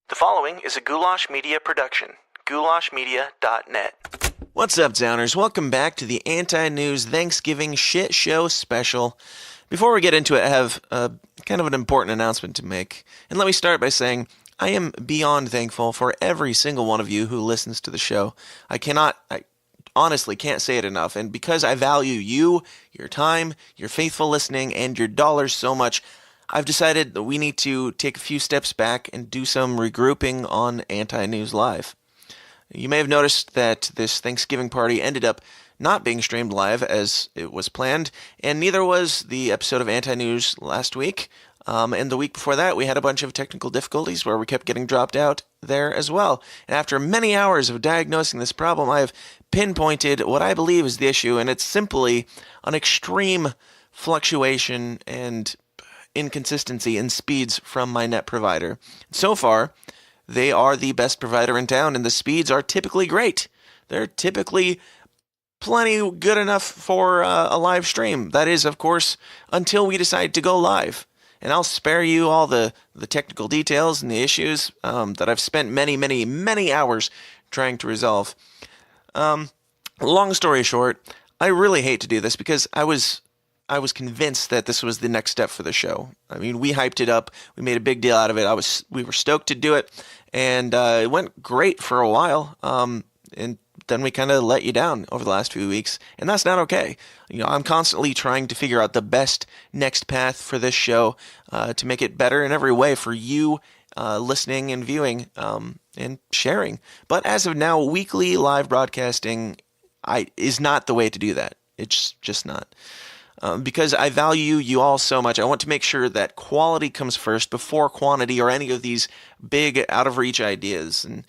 The following is a Goulash Media production. goulashmedia.net. What's up, Downers? Welcome back to the AntiNews Thanksgiving Shit Show Special. Before we get into it, I have kind of an important announcement to make. And let me start by saying I am beyond thankful for every single one of you who listens to the show. I honestly can't say it enough. And because I value you, your time, your faithful listening, and your dollars so much, I've decided that we need to take a few steps back and do some regrouping on AntiNews Live. You may have noticed that this Thanksgiving party ended up not being streamed live as it was planned, and neither was the episode of AntiNews last week. And the week before that, we had a bunch of technical difficulties where we kept getting dropped out there as well. And after many hours of diagnosing this problem, I have pinpointed what I believe is the issue, and it's simply an extreme fluctuation and inconsistency in speeds from my net provider. So far, they are the best provider in town, and the speeds are typically great. They're typically plenty good enough for a live stream. That is, of course, until we decide to go live. And I'll spare you all the technical details and the issues that I've spent many hours trying to resolve. Long story short, I really hate to do this because I was convinced that this was the next step for the show. I mean, we hyped it up. We made a big deal out of it. We were stoked to do it, and it went great for a while. And then we kind of let you down over the last few weeks, and that's not okay. You know, I'm constantly trying to figure out the best next path for this show to make it better in every way for you listening and viewing and sharing. But as of now, weekly live broadcasting is not the way to do that. It's just not. Because I value you all so much, I want to make sure that quality comes first before quantity or any of these big out-of-reach ideas. And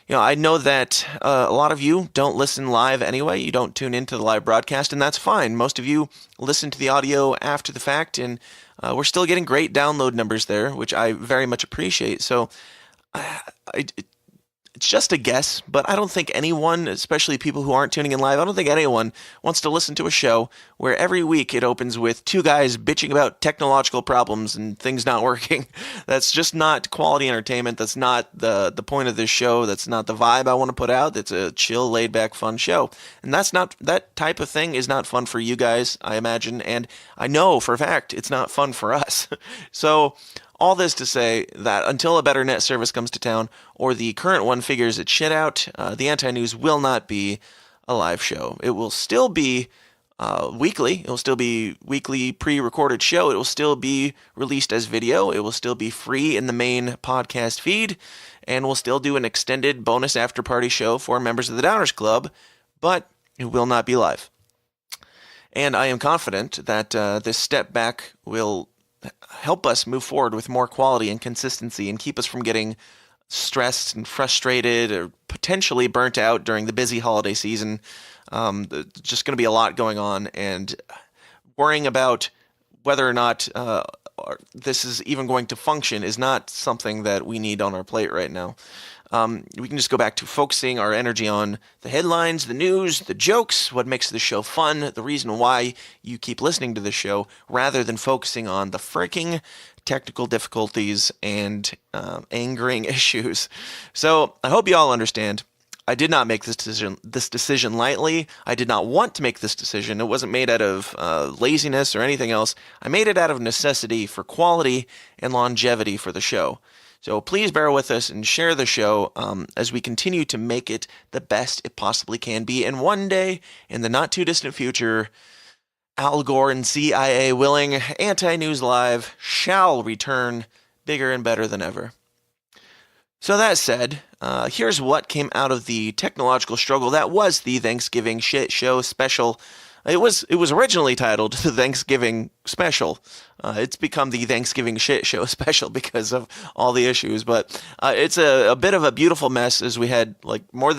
you know, I know that a lot of you don't listen live anyway. You don't tune into the live broadcast, and that's fine. Most of you listen to the audio after the fact, and we're still getting great download numbers there, which I very much appreciate. So it's just a guess, but I don't think anyone, especially people who aren't tuning in live, I don't think anyone wants to listen to a show where every week it opens with two guys bitching about technological problems and things not working. That's just not quality entertainment. That's not the point of this show. That's not the vibe I want to put out. It's a chill, laid-back, fun show. And that type of thing is not fun for you guys, I imagine, and I know for a fact it's not fun for us. So all this to say that until a better net service comes to town or the current one figures its shit out, the AntiNews will not be a live show. It will still be weekly. It will still be weekly pre-recorded show. It will still be released as video. It will still be free in the main podcast feed. And we'll still do an extended bonus after-party show for members of the Downers Club, but it will not be live. And I am confident that this step back will help us move forward with more quality and consistency and keep us from getting stressed and frustrated or potentially burnt out during the busy holiday season. There's just going to be a lot going on, and worrying about whether or not this is even going to function is not something that we need on our plate right now. We can just go back to focusing our energy on the headlines, the news, the jokes, what makes the show fun, the reason why you keep listening to the show, rather than focusing on the freaking technical difficulties and angering issues. So I hope you all understand. I did not make this decision lightly. I did not want to make this decision. It wasn't made out of laziness or anything else. I made it out of necessity for quality and longevity for the show. So please bear with us and share the show as we continue to make it the best it possibly can be. And one day, in the not-too-distant future, Al Gore and CIA willing, AntiNews Live shall return bigger and better than ever. So that said, here's what came out of the technological struggle that was the Thanksgiving Shit Show Special. It was originally titled the Thanksgiving Special. It's become the Thanksgiving Shit Show Special because of all the issues. But it's a bit of a beautiful mess, as we had like more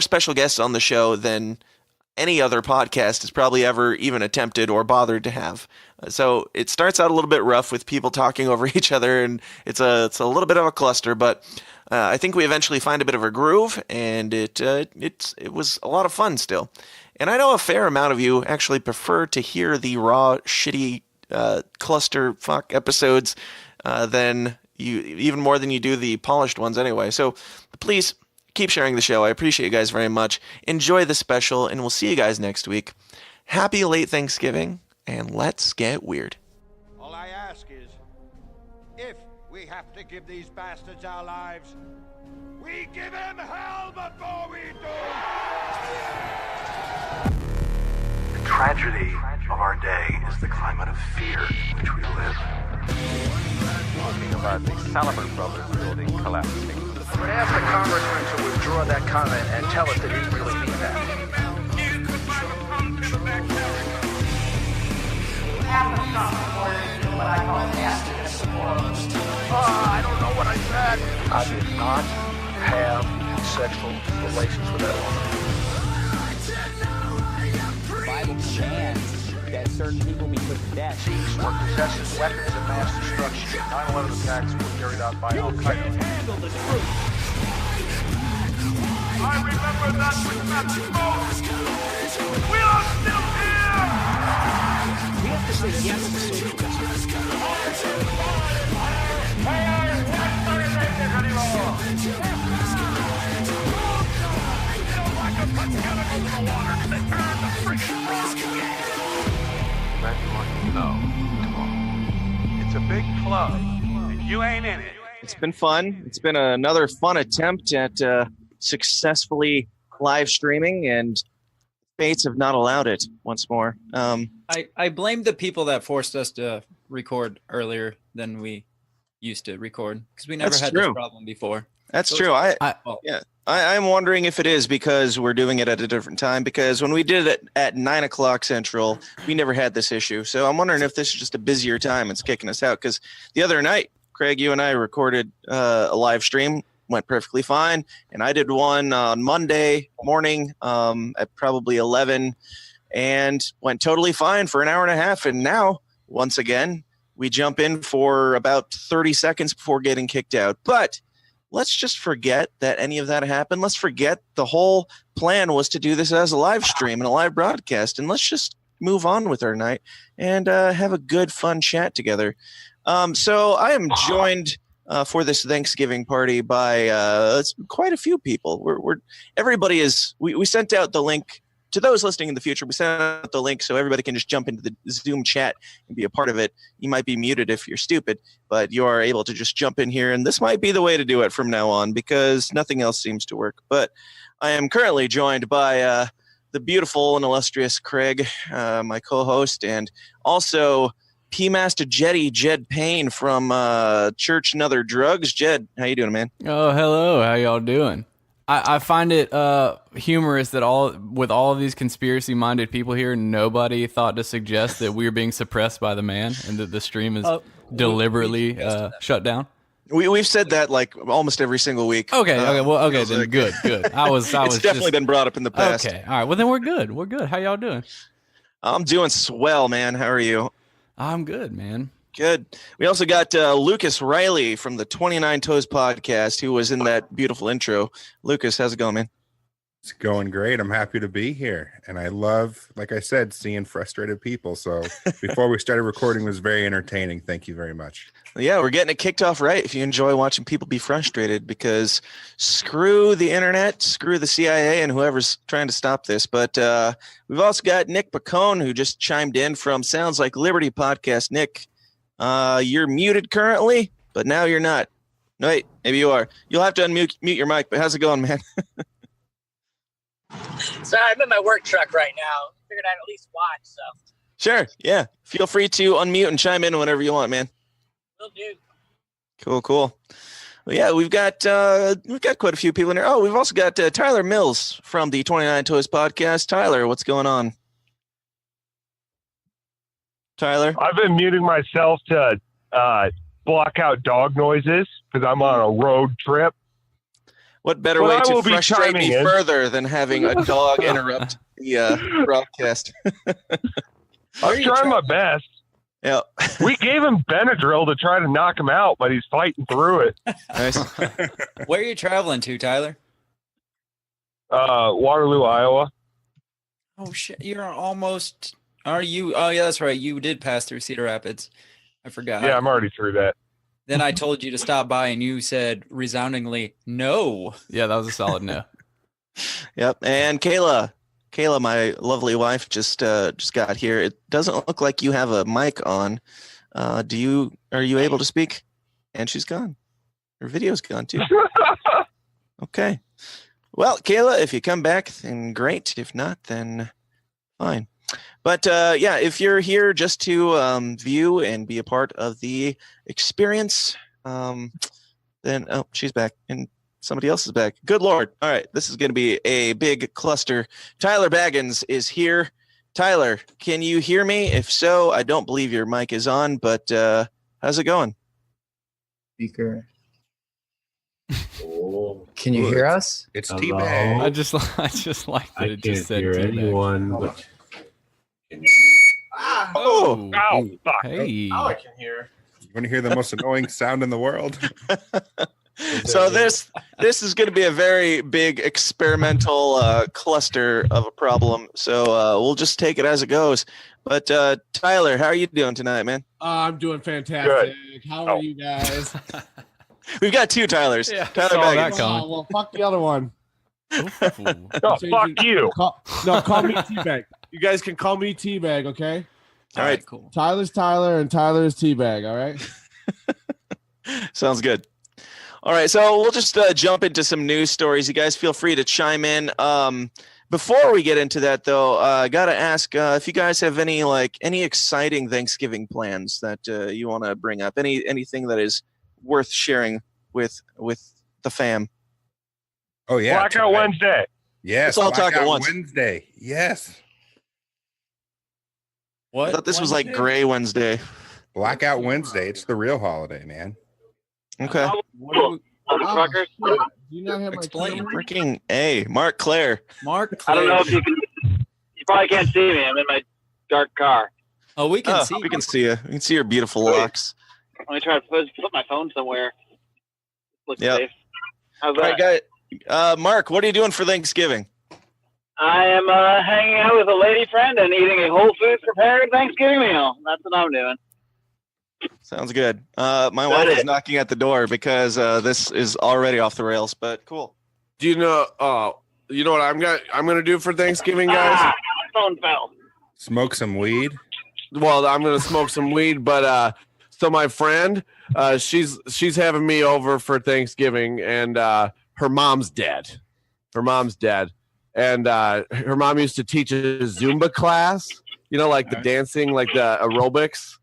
special guests on the show than any other podcast has probably ever even attempted or bothered to have. So it starts out a little bit rough with people talking over each other, and it's a little bit of a cluster, but I think we eventually find a bit of a groove, and it was a lot of fun still. And I know a fair amount of you actually prefer to hear the raw, shitty cluster fuck episodes than even more than you do the polished ones anyway. So please keep sharing the show. I appreciate you guys very much. Enjoy the special, and we'll see you guys next week. Happy late Thanksgiving, and let's get weird. All I ask is, if we have to give these bastards our lives, we give them hell before we do! The tragedy of our day is the climate of fear in which we live. Talking about the Salomon Brothers building collapsing. I would ask the congressman to withdraw that comment and tell us that he really means that. I don't know what I said. I did not have sexual relations with that woman. The Bible commands that certain people be put to death. These were possessing weapons of mass destruction. 9/11 attacks were carried out by Al-Qaeda. Handle the truth. I remember that with Matthew Moses. We are still here! We have to say yes to social justice. It's a big club, and you ain't in it. It's been fun. It's been another fun attempt at successfully live streaming, and fates have not allowed it once more. I blame the people that forced us to record earlier than we used to record, because we never That's had true. this problem before. That's So true. it's- I'm wondering if it is because we're doing it at a different time, because when we did it at 9 o'clock Central, we never had this issue. So I'm wondering if this is just a busier time. It's kicking us out, because the other night, Craig, you and I recorded a live stream, went perfectly fine. And I did one on Monday morning at probably 11 and went totally fine for an hour and a half. And now, once again, we jump in for about 30 seconds before getting kicked out. But let's just forget that any of that happened. Let's forget the whole plan was to do this as a live stream and a live broadcast. And let's just move on with our night and have a good, fun chat together. So I am joined for this Thanksgiving party by it's quite a few people. Everybody is. We sent out the link to those listening in the future. We sent out the link so everybody can just jump into the Zoom chat and be a part of it. You might be muted if you're stupid, but you are able to just jump in here, and this might be the way to do it from now on because nothing else seems to work. But I am currently joined by the beautiful and illustrious Craig, my co-host, and also P-Master Jed Payne from Church and Other Drugs. Jed, how you doing, man? Oh, hello. How y'all doing? I find it humorous that with all of these conspiracy-minded people here, nobody thought to suggest that we're being suppressed by the man and that the stream is deliberately shut down. We've said that like almost every single week. Okay, then good. It's definitely been brought up in the past. Okay, all right. Well, then we're good. How y'all doing? I'm doing swell, man. How are you? I'm good, man. Good. We also got Lucas Riley from the 29 Toes podcast, who was in that beautiful intro. Lucas, how's it going, man? It's going great. I'm happy to be here. And I love, like I said, seeing frustrated people. So before we started recording, it was very entertaining. Thank you very much. Yeah, we're getting it kicked off right if you enjoy watching people be frustrated, because screw the internet, screw the CIA, and whoever's trying to stop this. But we've also got Nick Pacone, who just chimed in from Sounds Like Liberty podcast. Nick, you're muted currently, but now you're not. No, wait, maybe you are. You'll have to unmute your mic, but how's it going, man? So I'm in my work truck right now. Figured I'd at least watch, so. Sure, yeah. Feel free to unmute and chime in whenever you want, man. Will do. Cool. Well, yeah, we've got quite a few people in here. Oh, we've also got Tyler Mills from the 29 Toes podcast. Tyler, what's going on? Tyler? I've been muting myself to block out dog noises because I'm on a road trip. What better way to frustrate me further than having a dog interrupt the broadcast? I'm trying my best. Yeah. We gave him Benadryl to try to knock him out, but he's fighting through it. Nice. Where are you traveling to, Tyler? Waterloo, Iowa. Oh shit! You're almost Are you? Oh, yeah, that's right. You did pass through Cedar Rapids. I forgot. Yeah, I'm already through that. Then I told you to stop by, and you said resoundingly no. Yeah, that was a solid no. Yep. And Kayla, my lovely wife, just got here. It doesn't look like you have a mic on. Are you able to speak? And she's gone. Her video's gone too. Okay. Well, Kayla, if you come back, then great. If not, then fine. But yeah, if you're here just to view and be a part of the experience, then she's back and somebody else is back. Good Lord. All right, this is going to be a big cluster. Tyler Baggins is here. Tyler, can you hear me? If so, I don't believe your mic is on, but how's it going? Speaker. Oh, can you hear us? It's T-Bag. I just like that it just said hear T-Bag. anyone. But... Oh, Ow, fuck. hey. Now I can hear. You want to hear the most annoying sound in the world? So this is going to be a very big experimental cluster of a problem. So we'll just take it as it goes. But Tyler, how are you doing tonight, man? I'm doing fantastic. How are you guys? We've got two Tylers. Yeah, Tyler saw Baggins. that coming. Well, fuck the other one. No, fuck you. Call me T-Bag. You guys can call me T-Bag, okay? All right, cool. Tyler's Tyler and Tyler's T-Bag, all right? Sounds good. All right, so we'll just jump into some news stories. You guys feel free to chime in. Before we get into that, though, I gotta ask if you guys have any exciting Thanksgiving plans that you want to bring up. Anything that is worth sharing with the fam. Oh yeah, Blackout Wednesday. Yes, Let's all talk at Blackout once. Wednesday. Yes, What? I thought this was like Gray Wednesday. Blackout Wednesday. It's the real holiday, man. Okay. Oh, shit. Do you not have my Explain. camera? Freaking A. Mark Claire. Mark, I don't know Clay. if you can. You probably can't see me. I'm in my dark car. Oh, we can see. We can see you. We can see your beautiful locks. Let me try to put my phone somewhere. Looks Yep. safe. How's All that? right, guys. Mark, what are you doing for Thanksgiving? I am hanging out with a lady friend and eating a Whole Foods prepared Thanksgiving meal. That's what I'm doing. Sounds good. My wife is knocking at the door because this is already off the rails, but cool. Do you know? You know what I'm gonna do for Thanksgiving, guys? My phone fell. Smoke some weed. Well, I'm gonna smoke some weed, but so my friend, she's having me over for Thanksgiving, and her mom's dead. And her mom used to teach a Zumba class. You know, like the dancing, like the aerobics.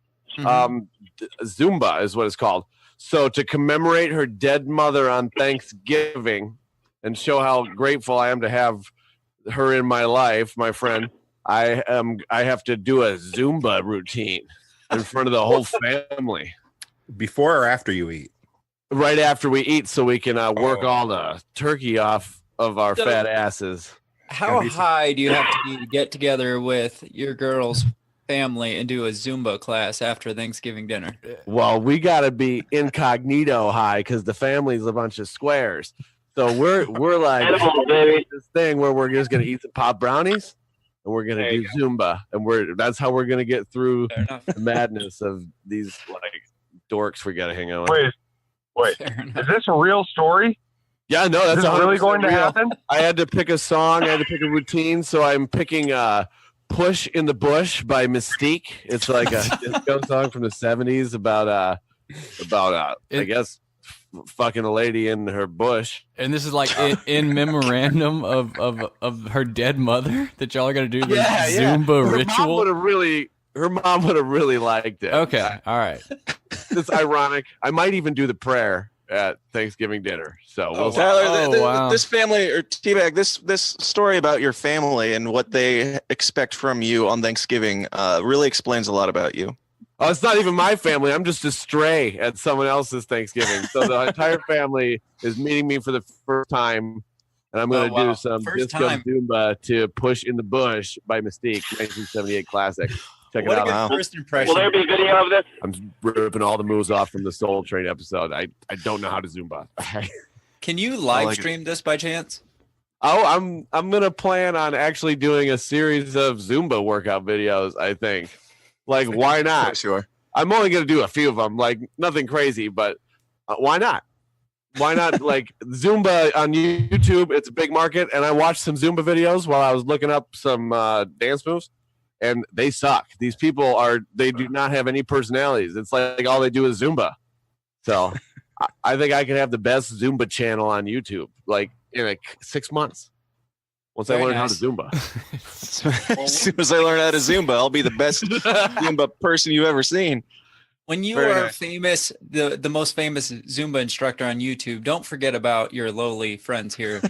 Zumba is what it's called. So to commemorate her dead mother on Thanksgiving and show how grateful I am to have her in my life, my friend, I have to do a Zumba routine in front of the whole family. Before or after you eat? Right after we eat, so we can work all the turkey off of our fat asses. How high do you have to be to get together with your girl's family and do a Zumba class after Thanksgiving dinner? Well, we got to be incognito high because the family's a bunch of squares. So we're like this thing where we're just gonna eat some pop brownies and we're gonna do Zumba, and that's how we're gonna get through the madness of these like dorks we gotta hang out with. Wait, is this a real story? Yeah, no, that's Is it really going to real. happen? I had to pick a song. I had to pick a routine, so I'm picking "Push in the Bush" by Mystique. It's like a disco song from the '70s about I guess fucking a lady in her bush. And this is like in memorandum of her dead mother that y'all are gonna do this Zumba ritual. Her mom would have really liked it. Okay, all right. It's ironic. I might even do the prayer at Thanksgiving dinner. So we'll Tyler, this family or T-Bag, this story about your family and what they expect from you on Thanksgiving really explains a lot about you. Oh, it's not even my family. I'm just a stray at someone else's Thanksgiving. So the entire family is meeting me for the first time, and I'm going to do some disco Zumba to "Push in the Bush" by Mystique, 1978 classic. Check it out. First impression. Will there be video of this? I'm ripping all the moves off from the Soul Train episode. I don't know how to Zumba. Can you live stream this by chance? I'm gonna plan on actually doing a series of Zumba workout videos. I think, like, why not? Sure. I'm only gonna do a few of them, like nothing crazy, but why not? Why not? Like Zumba on YouTube, it's a big market, and I watched some Zumba videos while I was looking up some dance moves, and they suck. These people they do not have any personalities. It's like all they do is Zumba. So I think I could have the best Zumba channel on YouTube, like in like 6 months. Once I learn how to Zumba. As soon as I learn how to Zumba, I'll be the best Zumba person you've ever seen. When you are famous, the most famous Zumba instructor on YouTube, don't forget about your lowly friends here.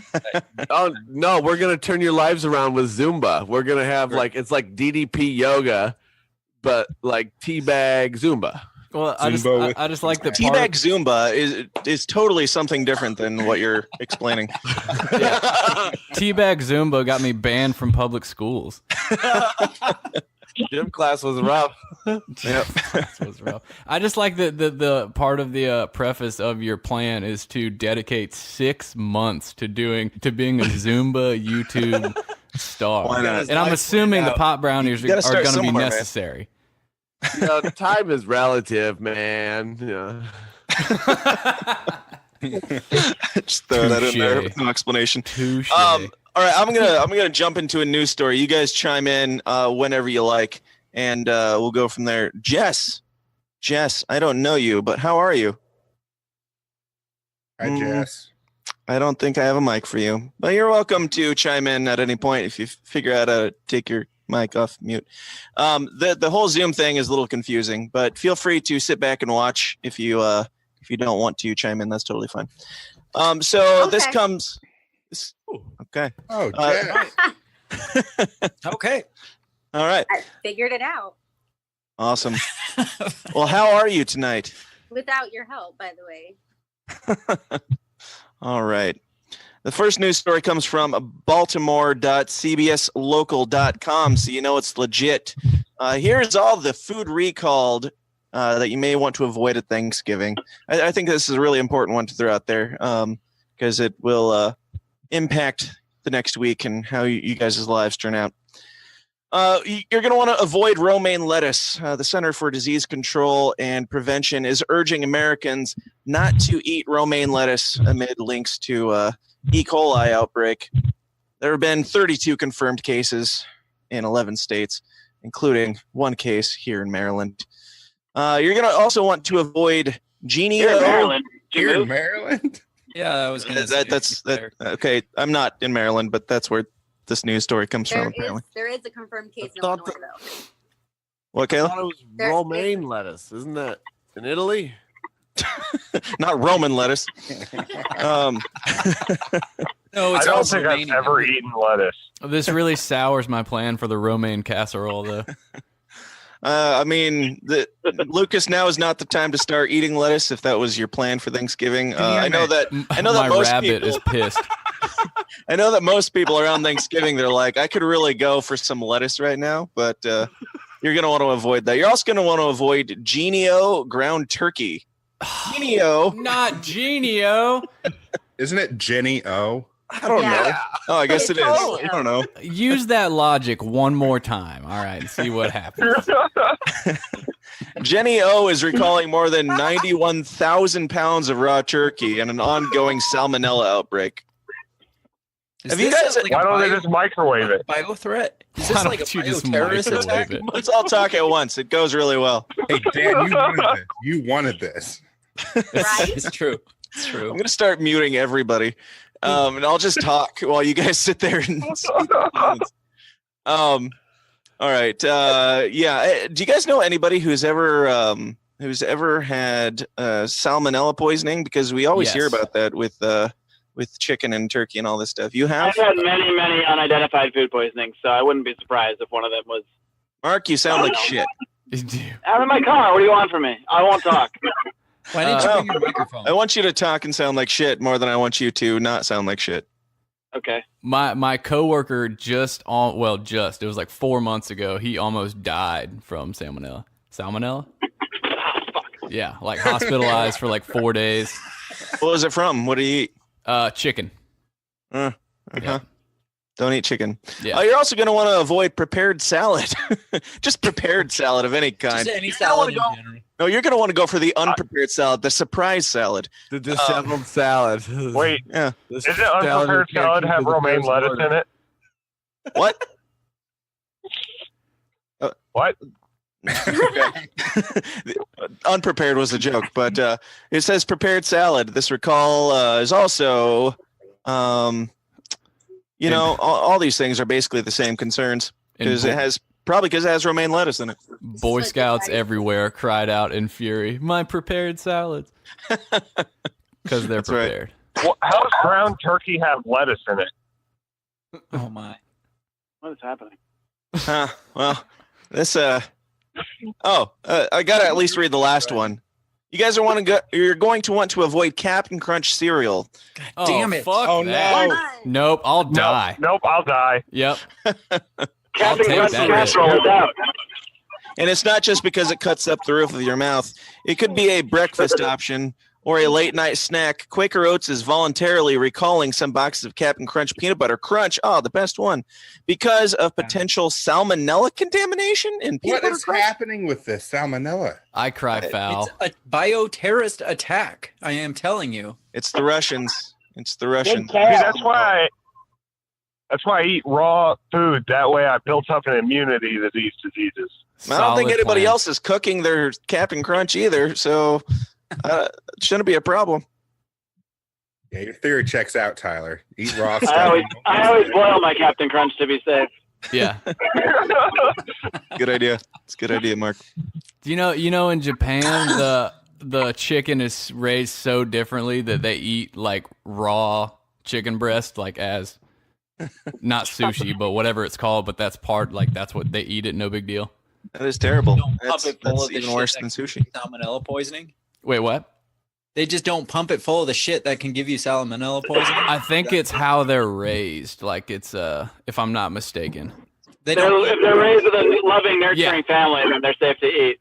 Oh no, we're gonna turn your lives around with Zumba. We're gonna have it's like DDP yoga, but like teabag Zumba. Well, I just like that teabag Zumba is totally something different than what you're explaining. Teabag Zumba got me banned from public schools. Gym class was rough. Yep. Was rough. I just like the part of the preface of your plan is to dedicate 6 months to being a Zumba YouTube star. Why not? And I'm assuming the pot brownies are going to be necessary. Time is relative, man. Yeah. Just throw that in there with no explanation. All right, I'm gonna jump into a news story. You guys chime in whenever you like, and we'll go from there. Jess, I don't know you, but how are you? Hi, Jess. I don't think I have a mic for you, but you're welcome to chime in at any point if you figure out how to take your mic off mute. The whole Zoom thing is a little confusing, but feel free to sit back and watch if you don't want to chime in. That's totally fine. This comes. Okay. Oh, Jess. Okay. All right. I figured it out. Awesome. Well, how are you tonight? Without your help, by the way. All right. The first news story comes from baltimore.cbslocal.com, so you know it's legit. Here's all the food recalled that you may want to avoid at Thanksgiving. I think this is a really important one to throw out there because it will impact the next week and how you guys' lives turn out. You're going to want to avoid romaine lettuce. The Center for Disease Control and Prevention is urging Americans not to eat romaine lettuce amid links to E. coli outbreak. There have been 32 confirmed cases in 11 states, including one case here in Maryland. You're going to also want to avoid Genio. Here in Maryland? Yeah, I was going to that's okay. I'm not in Maryland, but that's where this news story comes from. Apparently, there is a confirmed case in Illinois, though. What, Kayla? I thought it was romaine lettuce. Isn't that in Italy? Not Roman lettuce. No, it's I don't think I've ever eaten lettuce. This really sours my plan for the romaine casserole, though. I mean, Lucas, now is not the time to start eating lettuce if that was your plan for Thanksgiving. I know that my most rabbit people is pissed. I know that most people around Thanksgiving, they're like, I could really go for some lettuce right now, but you're going to want to avoid that. You're also going to want to avoid Genio ground turkey. Genio. Not Genio. Isn't it Jenny O? I don't know. Oh, I guess it is. I don't know. Use that logic one more time. All right, and see what happens. Jenny O is recalling more than 91,000 pounds of raw turkey and an ongoing salmonella outbreak. Have you guys? Why don't they just microwave it? Bio threat? Is Why this don't like a you just bioterrorist microwave attack? it? Let's all talk at once. It goes really well. Hey, Dan, you wanted this. You wanted this. Right? It's true. It's true. I'm going to start muting everybody. And I'll just talk while you guys sit there and speak. All right. Do you guys know anybody who's ever had salmonella poisoning? Because we always hear about that with chicken and turkey and all this stuff. You have? I've had many unidentified food poisoning, so I wouldn't be surprised if one of them was. Mark, you sound like shit. I'm in my car. What do you want from me? I won't talk. Why didn't you bring your microphone? I want you to talk and sound like shit more than I want you to not sound like shit. Okay. My coworker it was like 4 months ago, he almost died from salmonella. Salmonella? Yeah, like hospitalized for like 4 days. What was it from? What did he eat? Chicken. That Uh-huh. Don't eat chicken. Yeah. You're also going to want to avoid prepared salad. Just prepared salad of any kind. Just any salad in general. No, you're going to want to go for the unprepared salad, the surprise salad. The disheveled salad. Wait, Yeah. isn't unprepared salad have romaine lettuce in it? What? What? Unprepared was a joke, but it says prepared salad. This recall is also, all these things are basically the same concerns because it has romaine lettuce in it. Boy Scouts everywhere cried out in fury, "My prepared salads," because they're prepared. Right. Well, how does ground turkey have lettuce in it? Oh my! What is happening? Well, this I gotta at least read the last one. You guys you're going to want to avoid Captain Crunch cereal. God damn it! Fuck Oh, that. no. Nope, I'll die. Nope, I'll die. Yep. Captain take Crunch that casserole is out. And it's not just because it cuts up the roof of your mouth. It could be a breakfast option or a late night snack. Quaker Oats is voluntarily recalling some boxes of Captain Crunch Peanut Butter Crunch, the best one, because of potential salmonella contamination in peanut What butter is crunch. happening with this salmonella? I cry foul. It's a bioterrorist attack. I am telling you. It's the Russians. It's the Russians. See, that's why I eat raw food. That way I built up an immunity to these diseases. I don't think Solid anybody plan. else is cooking their Captain Crunch either, so it shouldn't be a problem. Yeah, your theory checks out, Tyler. Eat raw I stuff. always boil my Captain Crunch to be safe. Yeah. Good idea. It's a good idea, Mark. Do you know in Japan the chicken is raised so differently that they eat like raw chicken breast, like as not sushi, but whatever it's called, but that's what they eat it, no big deal. That is terrible. Don't pump it full That's of the even shit worse that than can sushi. give you salmonella poisoning. Wait, what? They just don't pump it full of the shit that can give you salmonella poisoning. I think it's how they're raised. Like it's if I'm not mistaken. They If they're raised with a loving, nurturing Yeah. family, then they're safe to eat.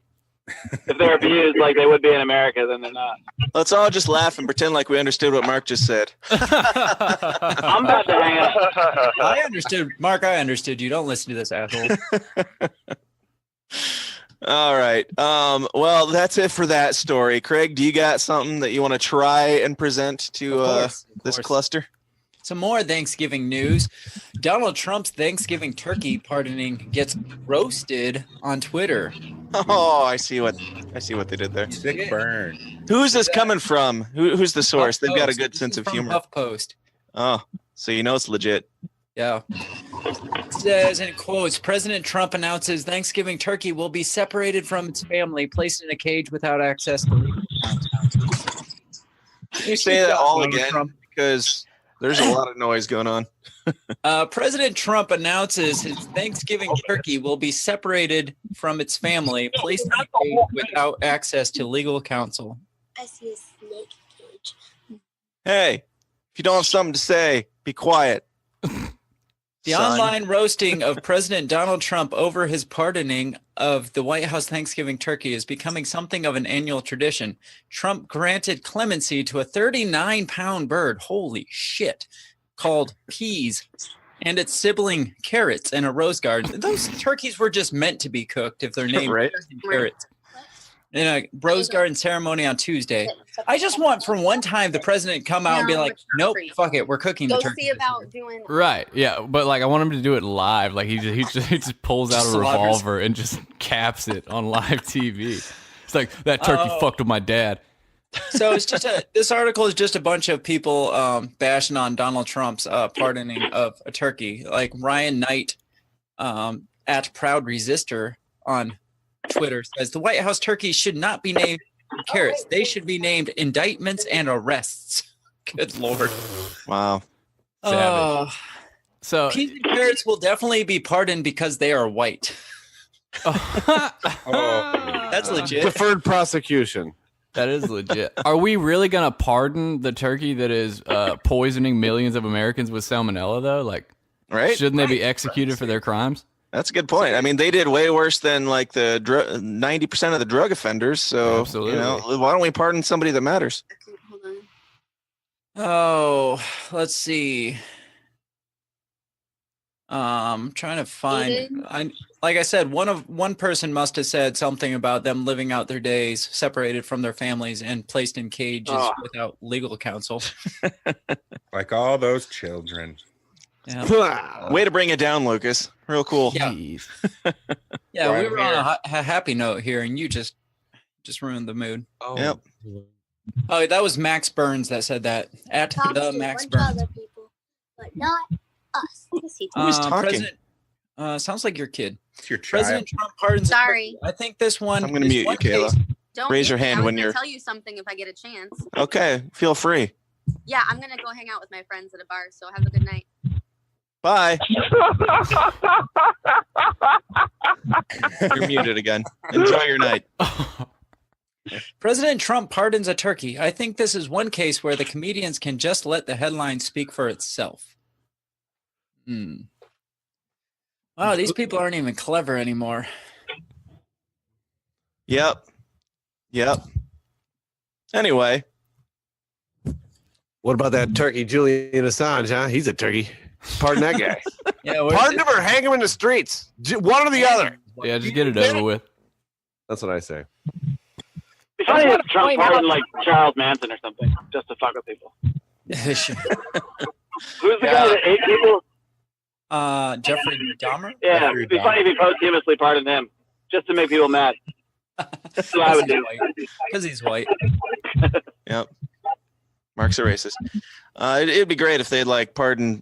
If they're abused like they would be in America, then they're not. Let's all just laugh and pretend like we understood what Mark just said. I'm about to hang up. I understood, Mark. I understood you. Don't listen to this asshole. All right. Well, that's it for that story. Craig, do you got something that you want to try and present to Of this course. cluster? Some more Thanksgiving news. Donald Trump's Thanksgiving turkey pardoning gets roasted on Twitter. Oh, I see what they did there. Sick burn. Who's this coming from? Who's the source? They've got a HuffPost. good This sense is of from humor. HuffPost. Oh, so you know it's legit. Yeah. It says in quotes, President Trump announces Thanksgiving turkey will be separated from its family, placed in a cage without access to legal counsel. Can you say that all Donald again? Trump. Because there's a lot of noise going on. President Trump announces his Thanksgiving turkey will be separated from its family, placed in a cage without access to legal counsel. I see a snake cage. Hey, if you don't have something to say, be quiet. The Son. online roasting of President Donald Trump over his pardoning of the White House Thanksgiving turkey is becoming something of an annual tradition. Trump granted clemency to a 39-pound bird, holy shit, called Peas, and its sibling Carrots in a rose garden. Those turkeys were just meant to be cooked if they're named Right. Carrots. In a rose garden ceremony on Tuesday. I just want for one time the president come out and be like, nope, fuck it, we're cooking the Go turkey. see about doing. Right. Yeah. But like I want him to do it live. Like he just pulls out a Slaughters. revolver and just caps it on live TV. It's like that turkey fucked with my dad. So it's just this article is just a bunch of people bashing on Donald Trump's pardoning of a turkey. Like Ryan Knight at Proud Resistor on Twitter says the White House turkey should not be named carrots. They should be named indictments and arrests. Good Lord. Wow. Savage. So Peas and carrots will definitely be pardoned because they are white. That's legit. Deferred prosecution. that is legit. Are we really gonna pardon the turkey that is poisoning millions of Americans with salmonella though? Like, Right? shouldn't they be executed for their crimes? That's a good point. I mean, they did way worse than like the 90% of the drug offenders. So, Absolutely. you know, why don't we pardon somebody that matters? Hold on. Oh, let's see. Trying to find. Like I said, one person must have said something about them living out their days separated from their families and placed in cages without legal counsel. Like all those children. Yeah. Way to bring it down, Lucas. Real cool. Yeah, Glad we I'm were on a happy note here, and you just ruined the mood. Oh. Yep. Oh, that was Max Burns that said that. At Talk the to Max a bunch of Burns. other people, but not us. Yes, he did. Who's talking? President, sounds like your kid. It's your child. President Trump pardons. Sorry. I think this one. I'm going to mute you, Kayla. Don't Raise your mute me. hand I was when gonna you're. tell you something if I get a chance. Okay, feel free. Yeah, I'm gonna go hang out with my friends at a bar. So have a good night. Bye. You're muted again. Enjoy your night. President Trump pardons a turkey. I think this is one case where the comedians can just let the headline speak for itself. Wow, these people aren't even clever anymore. Yep. Anyway. What about that turkey, Julian Assange? Huh? He's a turkey. Pardon that guy. Yeah, pardon him or hang him in the streets. One or the other. Yeah, just get it over with. That's what I say. It's funny if Trump pardoned like Charles Manson or something, just to fuck with people. Who's the guy that ate people? Jeffrey Dahmer? Yeah, it'd be funny if he posthumously pardoned him, just to make people mad. That's what I would do. Because he's white. Yep. Mark's a racist. It'd be great if they'd like pardon,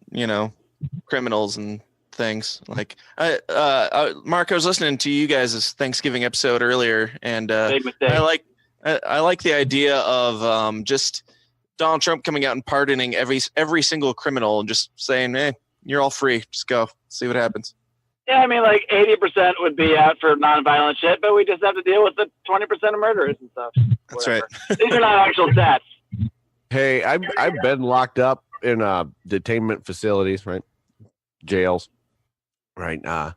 criminals and things. Like, Mark, I was listening to you guys' Thanksgiving episode earlier, and I like the idea of just Donald Trump coming out and pardoning every single criminal and just saying, "Hey, you're all free. Just go. See what happens." Yeah, I mean, like 80% would be out for nonviolent shit, but we just have to deal with the 20% of murderers and stuff. That's Whatever. right. These are not actual stats. Hey, I've been locked up in detainment facilities, right? Jails, right? I'll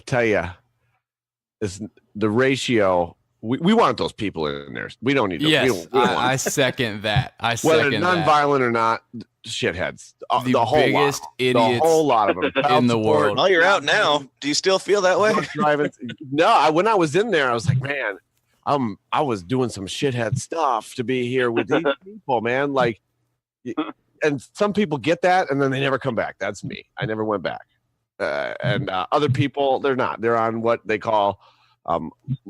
tell you, it's the ratio. We want those people in there. We don't need. Yes, we don't want I second that. whether nonviolent or not, shitheads. The whole biggest lot. idiots the whole lot of them in the world. Well, you're out now. Do you still feel that way? No, when I was in there, I was like, man, I was doing some shithead stuff to be here with these people, man. Like, and some people get that, and then they never come back. That's me. I never went back. And other people, they're not. They're on what they call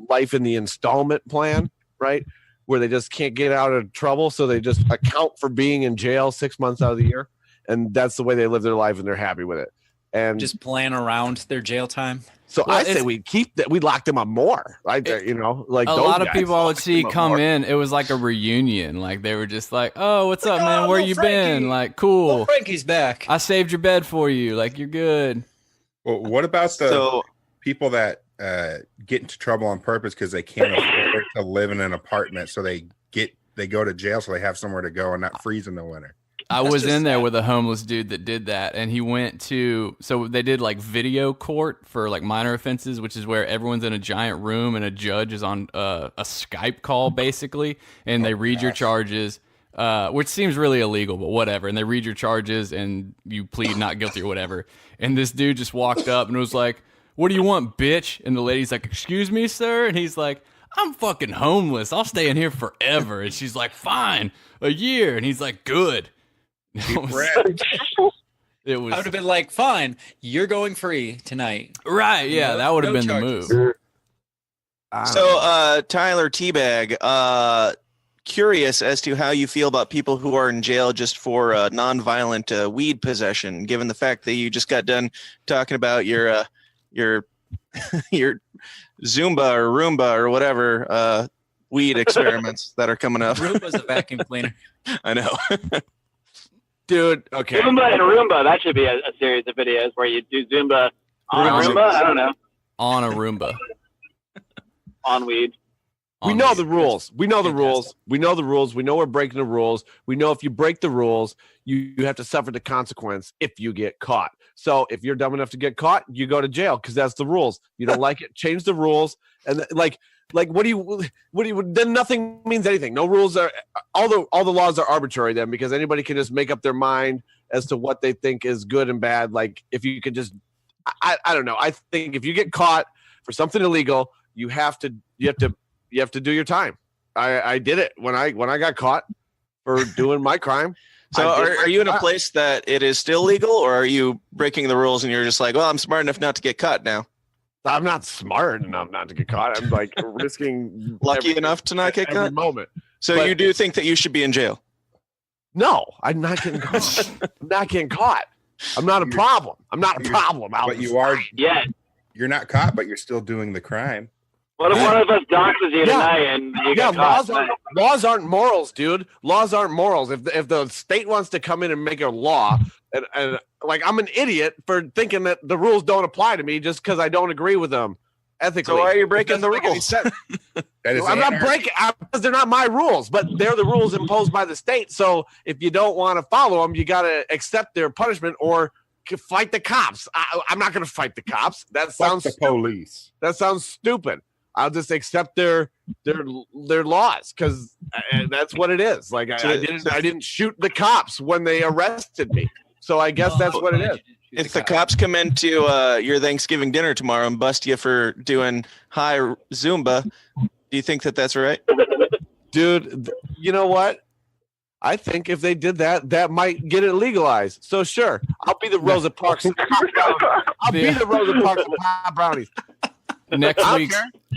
life in the installment plan, right? Where they just can't get out of trouble, so they just account for being in jail 6 months out of the year, and that's the way they live their life, and they're happy with it. And just plan around their jail time. So I say we keep that. We lock them up more, right? Like a lot of people I would see come in. It was like a reunion. Like they were just like, "Oh, what's up, man? Where you been? Like, cool. Frankie's back. I saved your bed for you. Like, you're good." Well, what about the people that get into trouble on purpose because they can't afford to live in an apartment, so they go to jail so they have somewhere to go and not freeze in the winter? I was in there with a homeless dude that did that, and he went to, so they did like video court for like minor offenses, which is where everyone's in a giant room and a judge is on a Skype call basically, and they read your charges, which seems really illegal, but whatever. And they read your charges and you plead not guilty or whatever. And this dude just walked up and was like, "What do you want, bitch?" And the lady's like, "Excuse me, sir?" And he's like, "I'm fucking homeless. I'll stay in here forever." And she's like, "Fine, a year." And he's like, "Good." It was. I would have been like, "Fine, you're going free tonight." Right? Yeah, that would have been charges. the move. So, Tyler Teabag, curious as to how you feel about people who are in jail just for nonviolent weed possession, given the fact that you just got done talking about your your Zumba or Roomba or whatever weed experiments that are coming up. Roomba's a vacuum cleaner. I know. Dude, okay. Zumba and Roomba, that should be a series of videos where you do Zumba on a Roomba. I don't know. On a Roomba. On weed. We know the rules. We know the rules. We know the rules. We know we're breaking the rules. We know if you break the rules, you have to suffer the consequence if you get caught. So if you're dumb enough to get caught, you go to jail because that's the rules. You don't like it, change the rules. And like what do you then nothing means anything. No rules are all the laws are arbitrary then, because anybody can just make up their mind as to what they think is good and bad. Like if you could just I don't know. I think if you get caught for something illegal, you have to do your time. I did it when I got caught for doing my crime. So are you in a place that it is still legal, or are you breaking the rules and you're just like, well, I'm smart enough not to get caught now? I'm not smart enough not to get caught. I'm like risking lucky enough to not get caught every moment. So you do think that you should be in jail? No, I'm not getting caught. I'm not getting caught. I'm not a problem. I'm not a problem. But you are. Yeah. You're not caught, but you're still doing the crime. What if one of us doxes you tonight and you get caught? Laws aren't morals, dude. Laws aren't morals. If the state wants to come in and make a law, and like I'm an idiot for thinking that the rules don't apply to me just because I don't agree with them ethically. So why are you breaking the rules? I'm not breaking because they're not my rules, but they're the rules imposed by the state. So if you don't want to follow them, you got to accept their punishment or fight the cops. I'm not going to fight the cops. That sounds the police. That sounds stupid. I'll just accept their laws because that's what it is. Like I didn't shoot the cops when they arrested me, so I guess that's what it is. If the cops come into your Thanksgiving dinner tomorrow and bust you for doing high Zumba, do you think that that's right? Dude, you know what? I think if they did that, that might get it legalized. So sure, I'll be the Rosa Parks. I'll be the Rosa Parks of pie brownies. Next week,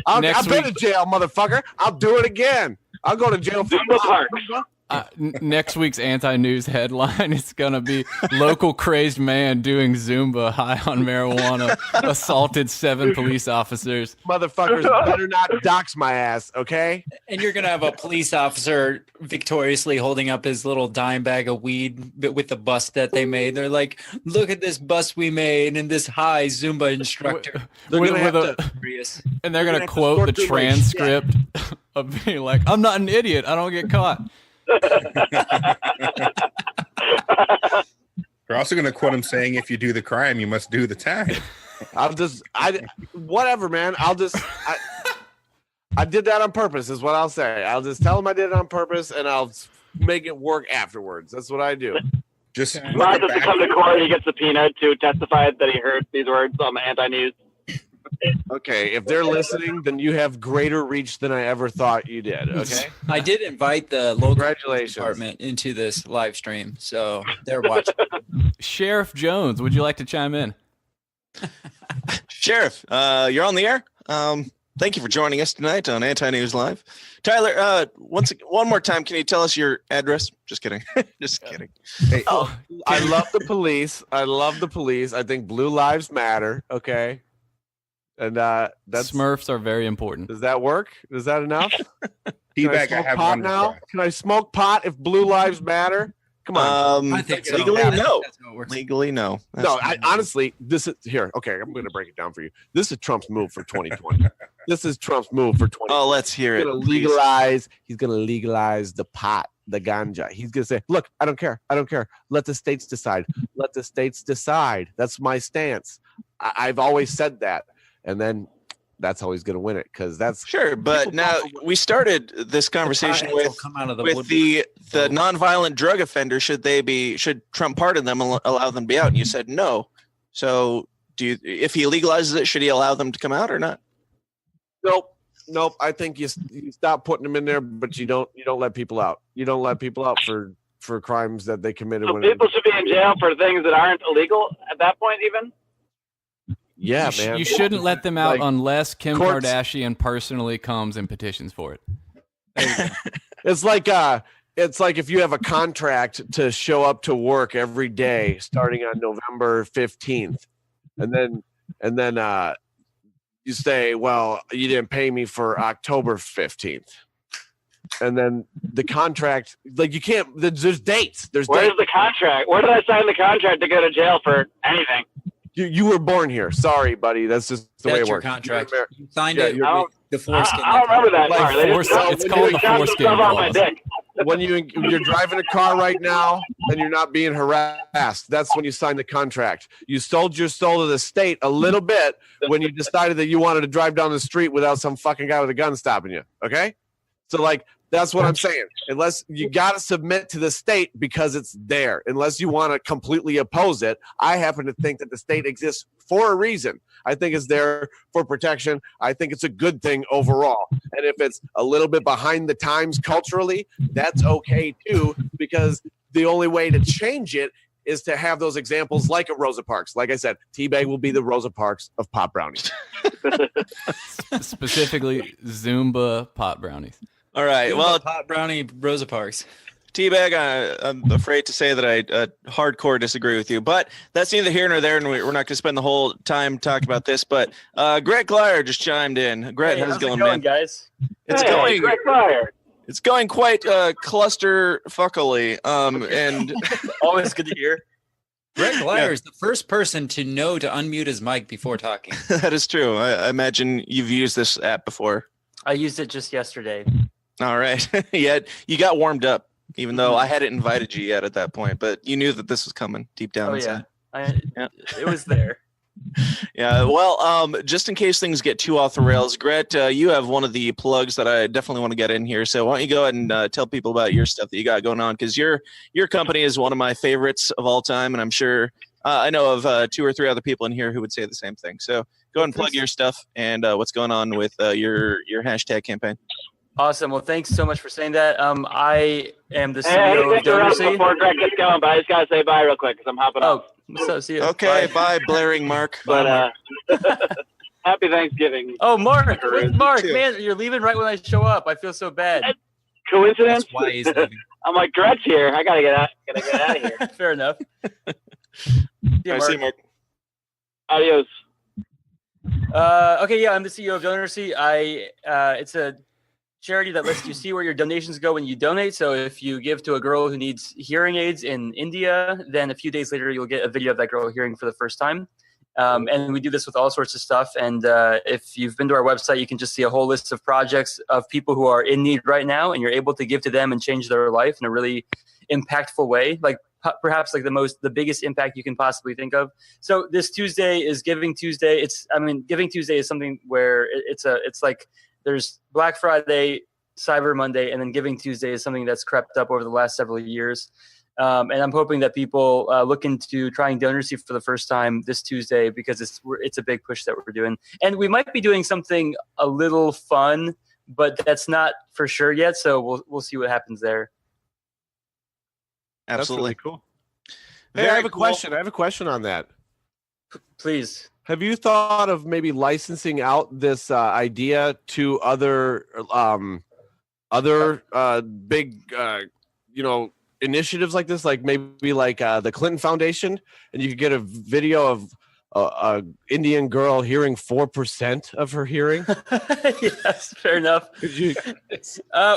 I've been to jail, motherfucker. I'll do it again. I'll go to jail for next week's anti-news headline is gonna be local crazed man doing Zumba high on marijuana assaulted 7 police officers. Motherfuckers better not dox my ass, okay? And you're gonna have a police officer victoriously holding up his little dime bag of weed with the bust that they made. They're like, "Look at this bust we made and this high Zumba instructor." And they're gonna quote the transcript of being like, "I'm not an idiot. I don't get caught." They're also going to quote him saying, "If you do the crime, you must do the time." Whatever, man. I did that on purpose, is what I'll say. I'll just tell him I did it on purpose, and I'll make it work afterwards. That's what I do. Just Mark has to come to court. He gets subpoenaed to testify that he heard these words on the anti-news. Okay, if they're listening, then you have greater reach than I ever thought you did. Okay, I did invite the local department into this live stream, so they're watching. Sheriff Jones, would you like to chime in? Sheriff, you're on the air. Thank you for joining us tonight on Anti-News Live. Tyler, one more time, can you tell us your address? Just kidding. Just kidding. Hey, I love the police. I think Blue Lives Matter. Okay. And that's Smurfs are very important. Does that work? Is that enough? Can I smoke pot now? Can I smoke pot if Blue Lives Matter? Come on. I think so. Legally, no. Legally, no. Honestly, this is here. Okay, I'm going to break it down for you. This is Trump's move for 2020. This is Trump's move for 2020. Oh, let's hear it. He's going to legalize the pot, the ganja. He's going to say, "Look, I don't care. Let the states decide. Let the states decide. That's my stance. I've always said that." And then that's how he's going to win it, because that's sure. But now we started this conversation with the nonviolent drug offender. Should Trump pardon them and allow them to be out? And you said no. So if he legalizes it, should he allow them to come out or not? Nope. I think you stop putting them in there, but you don't let people out. You don't let people out for crimes that they committed. So people should be in jail for things that aren't illegal at that point, even. Yeah, man. You shouldn't let them out unless Kim Kardashian personally comes and petitions for it. It's like if you have a contract to show up to work every day starting on November 15th, and then you say, "Well, you didn't pay me for October 15th." And then the contract, like you can't. There's dates. Where's the contract? Where did I sign the contract to go to jail for anything? You were born here. Sorry, buddy. That's just the way it works. Contract. You signed it. The foreskin. I don't remember that part. It's called the foreskin clause. When you're driving a car right now and you're not being harassed, that's when you sign the contract. You sold your soul to the state a little bit when you decided that you wanted to drive down the street without some fucking guy with a gun stopping you. Okay, so like That's what I'm saying. Unless you got to submit to the state because it's there. Unless you want to completely oppose it. I happen to think that the state exists for a reason. I think it's there for protection. I think it's a good thing overall. And if it's a little bit behind the times culturally, that's okay too, because the only way to change it is to have those examples like a Rosa Parks. Like I said, Teabag will be the Rosa Parks of pot brownies. Specifically, Zumba pot brownies. All right. Zumba Well, pot brownie Rosa Parks. Teabag, I'm afraid to say that I hardcore disagree with you, but that's neither here nor there, and we're not going to spend the whole time talking about this. But Gret Glyer just chimed in. Gret, how's it going, man? Guys? It's going. Gret Glyer. It's going quite cluster fuckily, and always good to hear. Gret Glyer is the first person to know to unmute his mic before talking. That is true. I imagine you've used this app before. I used it just yesterday. All right. Yeah, you got warmed up, even though I hadn't invited you yet at that point, but you knew that this was coming deep down inside. It was there. Yeah, well, just in case things get too off the rails, Gret, you have one of the plugs that I definitely want to get in here. So why don't you go ahead and tell people about your stuff that you got going on? Because your company is one of my favorites of all time, and I'm sure I know of 2 or 3 other people in here who would say the same thing. So go ahead and plug your stuff and what's going on with your hashtag campaign. Awesome. Well, thanks so much for saying that. I am the CEO of Donacy. Before Greg gets going, but I just gotta say bye real quick because I'm hopping off. What's up? See you. Okay, bye, blaring Mark. But happy Thanksgiving. Oh, Mark, Mark, man, you're leaving right when I show up. I feel so bad. Coincidence? That's why he's leaving. I'm like, Gret's here. I gotta get out of here. Fair enough. See you, Mark. Adios. Okay, yeah, I'm the CEO of Donacy. It's a charity that lets you see where your donations go when you donate. So if you give to a girl who needs hearing aids in India, then a few days later you'll get a video of that girl hearing for the first time. And we do this with all sorts of stuff. And if you've been to our website, you can just see a whole list of projects of people who are in need right now, and you're able to give to them and change their life in a really impactful way, like perhaps like the biggest impact you can possibly think of. So this Tuesday is Giving Tuesday. Giving Tuesday is something where it's like there's Black Friday, Cyber Monday, and then Giving Tuesday is something that's crept up over the last several years. And I'm hoping that people look into trying Donacy for the first time this Tuesday, because it's a big push that we're doing. And we might be doing something a little fun, but that's not for sure yet. So we'll see what happens there. Absolutely. That's really cool. Hey, I have a question. I have a question on that. Please. Have you thought of maybe licensing out this idea to other big, initiatives like this, like maybe like the Clinton Foundation, and you could get a video of a Indian girl hearing 4% of her hearing? Yes, fair enough.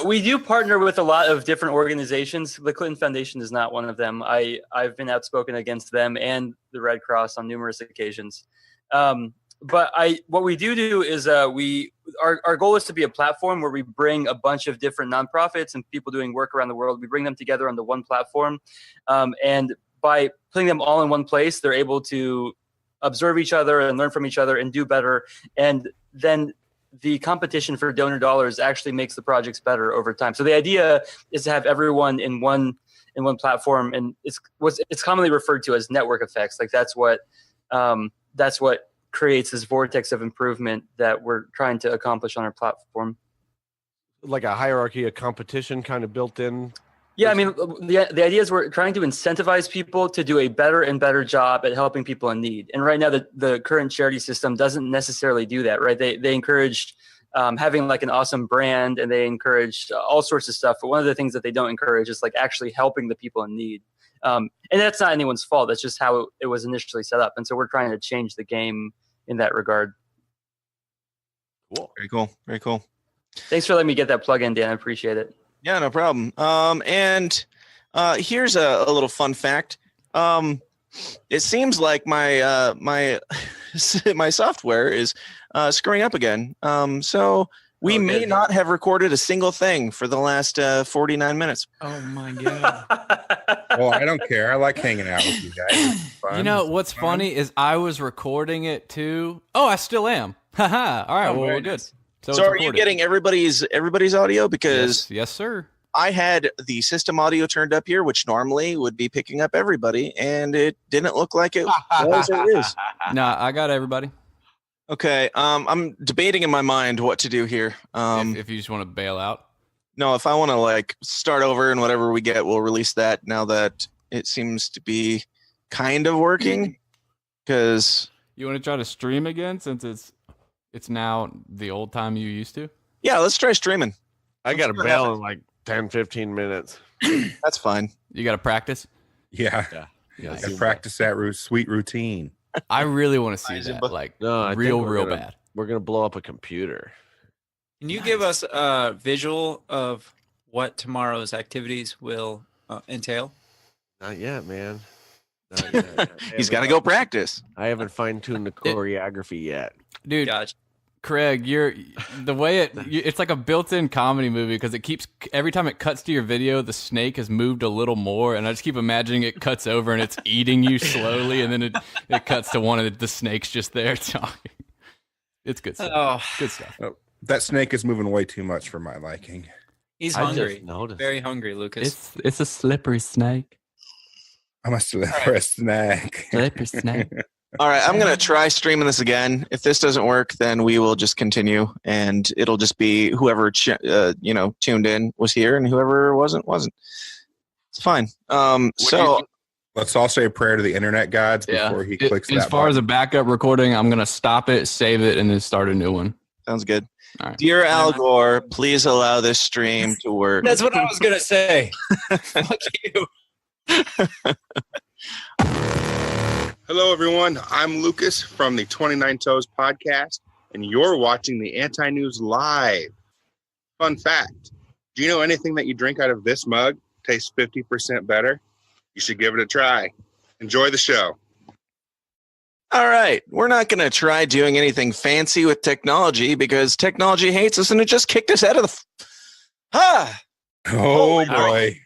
We do partner with a lot of different organizations. The Clinton Foundation is not one of them. I've been outspoken against them and the Red Cross on numerous occasions. But what we do is our goal is to be a platform where we bring a bunch of different nonprofits and people doing work around the world. We bring them together onto one platform, and by putting them all in one place, they're able to observe each other and learn from each other and do better. And then the competition for donor dollars actually makes the projects better over time. So the idea is to have everyone in one platform, and it's commonly referred to as network effects. Like that's what creates this vortex of improvement that we're trying to accomplish on our platform. Like a hierarchy of competition kind of built in. Yeah, I mean, the idea is we're trying to incentivize people to do a better and better job at helping people in need. And right now, the current charity system doesn't necessarily do that, right? They encourage having like an awesome brand, and they encourage all sorts of stuff. But one of the things that they don't encourage is like actually helping the people in need. And that's not anyone's fault. That's just how it was initially set up. And so we're trying to change the game in that regard. Cool. Very cool. Very cool. Thanks for letting me get that plug in, Dan. I appreciate it. Yeah, no problem. And here's a little fun fact. It seems like my my software is screwing up again. So we may not have recorded a single thing for the last 49 minutes. Oh my god. Well, I don't care. I like hanging out with you guys. You know what's funny is I was recording it too. Oh, I still am. Haha. All right. Well, we're good. it's are you recorded. getting everybody's audio? Because yes, sir. I had the system audio turned up here, which normally would be picking up everybody, and it didn't look like it was or is. Nah, I got everybody. Okay, I'm debating in my mind what to do here. If you just want to bail out. No, if I want to start over and whatever we get, we'll release that now that it seems to be kind of working. Because you want to try to stream again since it's now the old time you used to? Yeah, let's try streaming. I got to bail in like 10, 15 minutes. That's fine. You got to practice? Yeah. I practice that sweet routine. I really want to see that, real bad. We're going to blow up a computer. Can you give us a visual of what tomorrow's activities will entail? Not yet, man. He's got to go practice. I haven't fine-tuned the choreography yet. Dude, gotcha. Craig, the way it's like a built-in comedy movie because it keeps every time it cuts to your video, the snake has moved a little more, and I just keep imagining it cuts over and it's eating you slowly, and then it cuts to one of the snakes just there talking. It's good stuff. Oh. Good stuff. Oh, that snake is moving way too much for my liking. He's hungry. Very hungry, Lucas. It's a slippery snake. I'm a slippery snake. Slippery snake. All right, I'm going to try streaming this again. If this doesn't work, then we will just continue, and it'll just be whoever tuned in was here, and whoever wasn't. It's fine. Let's all say a prayer to the internet gods before he clicks that As far button. as a backup recording, I'm going to stop it, save it, and then start a new one. Sounds good. All right. Dear Al Gore, please allow this stream to work. That's what I was going to say. Fuck you. Hello, everyone. I'm Lucas from the 29 Toes podcast, and you're watching the AntiNews Live. Fun fact, do you know anything that you drink out of this mug tastes 50% better? You should give it a try. Enjoy the show. All right, we're not going to try doing anything fancy with technology because technology hates us and it just kicked us out of the... Oh, boy.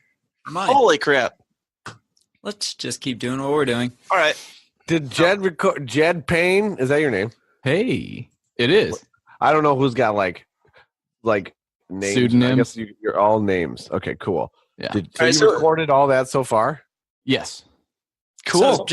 Holy crap. Let's just keep doing what we're doing. All right. Did Jed record? Jed Payne? Is that your name? Hey, it is. I don't know who's got like names. Pseudonym? I guess you're all names. Okay, cool. Yeah. So you recorded all that so far? Yes. Cool.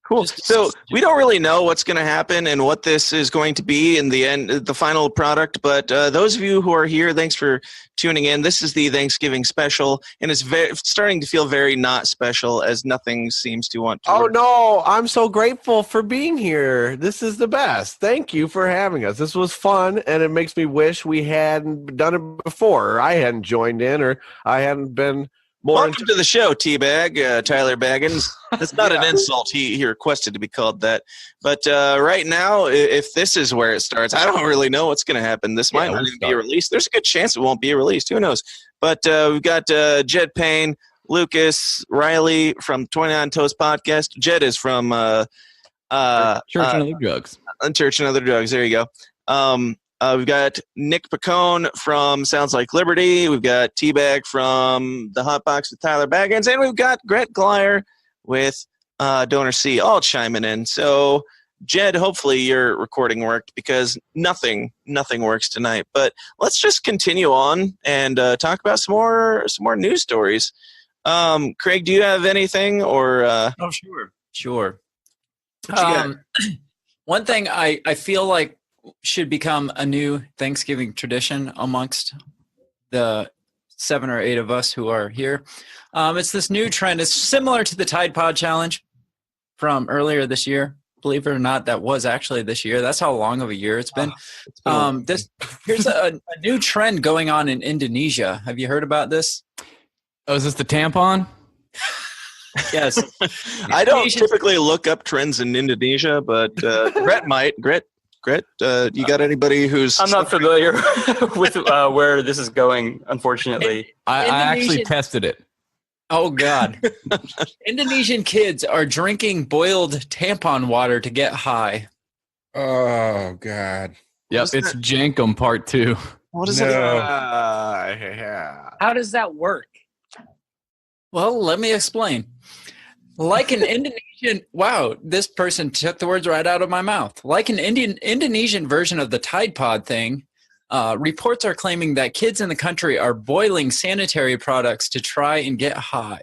Cool. So we don't really know what's going to happen and what this is going to be in the end, the final product. But those of you who are here, thanks for tuning in. This is the Thanksgiving special, and it's starting to feel very not special as nothing seems to want to. Oh, no. I'm so grateful for being here. This is the best. Thank you for having us. This was fun, and it makes me wish we hadn't done it before, or I hadn't joined in, or I hadn't been more. Welcome to the show, Teabag, Tyler Baggins. That's not an insult. He requested to be called that. But right now, if this is where it starts, I don't really know what's going to happen. This might not even be released. There's a good chance it won't be released. Who knows? But we've got Jed Payne, Lucas, Riley from 29 Toast Podcast. Jed is from Church and Other Drugs. Church and Other Drugs. There you go. We've got Nick Pacone from Sounds Like Liberty. We've got Teabag from the Hot Box with Tyler Baggins. And we've got Gret Glyer with Donor C all chiming in. So, Jed, hopefully your recording worked because nothing works tonight. But let's just continue on and talk about some more news stories. Craig, do you have anything? Or Oh, sure. One thing I feel like should become a new Thanksgiving tradition amongst the 7 or 8 of us who are here. It's this new trend. It's similar to the Tide Pod Challenge from earlier this year. Believe it or not, that was actually this year. That's how long of a year it's been. Here's a new trend going on in Indonesia. Have you heard about this? Oh, is this the tampon? Yes. I don't typically look up trends in Indonesia, but Gret might. Gret, you got anybody who's... I'm not familiar with where this is going, unfortunately. I actually tested it. Oh, God. Indonesian kids are drinking boiled tampon water to get high. Oh, God. Yep, it's Jankum Part 2. What is it? How does that work? Well, let me explain. Like an Indonesian... Wow, this person took the words right out of my mouth. Like an Indonesian version of the Tide Pod thing, Reports are claiming that kids in the country are boiling sanitary products to try and get high.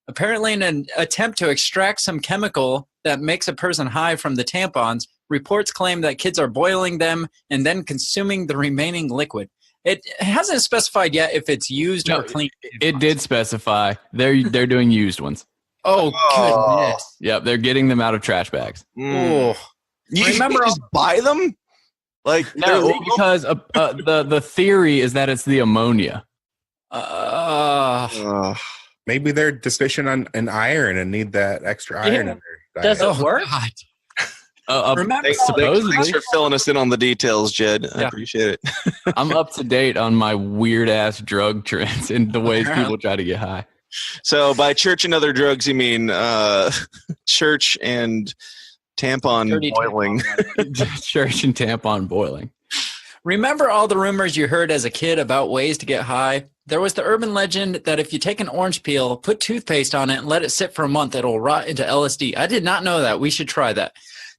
Apparently, in an attempt to extract some chemical that makes a person high from the tampons, reports claim that kids are boiling them and then consuming the remaining liquid. It hasn't specified yet if it's used or clean. It did specify. They're doing used ones. Oh, goodness. Yep, they're getting them out of trash bags. You remember just buy them? Like no, because the theory is that it's the ammonia. Maybe they're deficient in iron and need that extra iron in their diet. Does it work? Remember, thanks for filling us in on the details, Jed. I appreciate it. I'm up to date on my weird ass drug trends and the ways people try to get high. So by church and other drugs, you mean church and tampon boiling. Church and tampon boiling. Remember all the rumors you heard as a kid about ways to get high? There was the urban legend that if you take an orange peel, put toothpaste on it, and let it sit for a month, it'll rot into LSD. I did not know that. We should try that.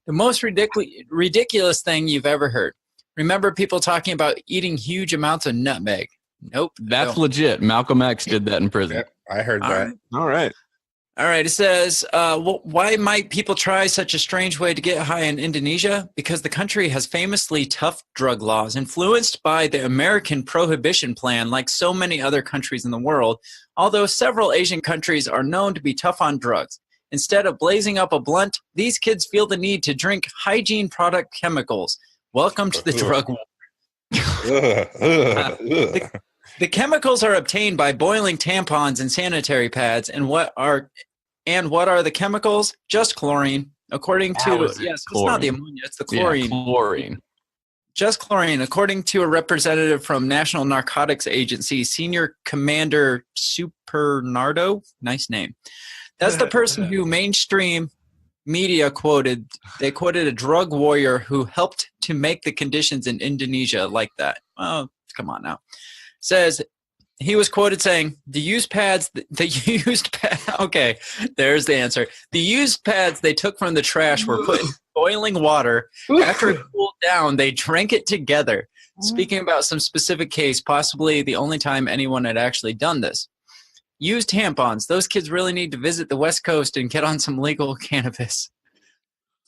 The most ridiculous thing you've ever heard. Remember people talking about eating huge amounts of nutmeg? Nope. That's legit. Malcolm X did that in prison. Yep, I heard that. All right. All right. It says, why might people try such a strange way to get high in Indonesia? Because the country has famously tough drug laws influenced by the American prohibition plan, like so many other countries in the world, although several Asian countries are known to be tough on drugs. Instead of blazing up a blunt, these kids feel the need to drink hygiene product chemicals. Welcome to the drug war. The chemicals are obtained by boiling tampons and sanitary pads, and what are the chemicals? Just chlorine. According to it's not the ammonia, it's the chlorine. Yeah, chlorine. Just chlorine. According to a representative from National Narcotics Agency, Senior Commander Supernardo, nice name. That's the person who mainstream media quoted. They quoted a drug warrior who helped to make the conditions in Indonesia like that. Oh, come on now. Says he was quoted saying the used pads okay, there's the answer. The used pads they took from the trash were put in boiling water. After it cooled down, they drank it together. Speaking about some specific case, possibly the only time anyone had actually done this. Used tampons. Those kids really need to visit the West Coast and get on some legal cannabis.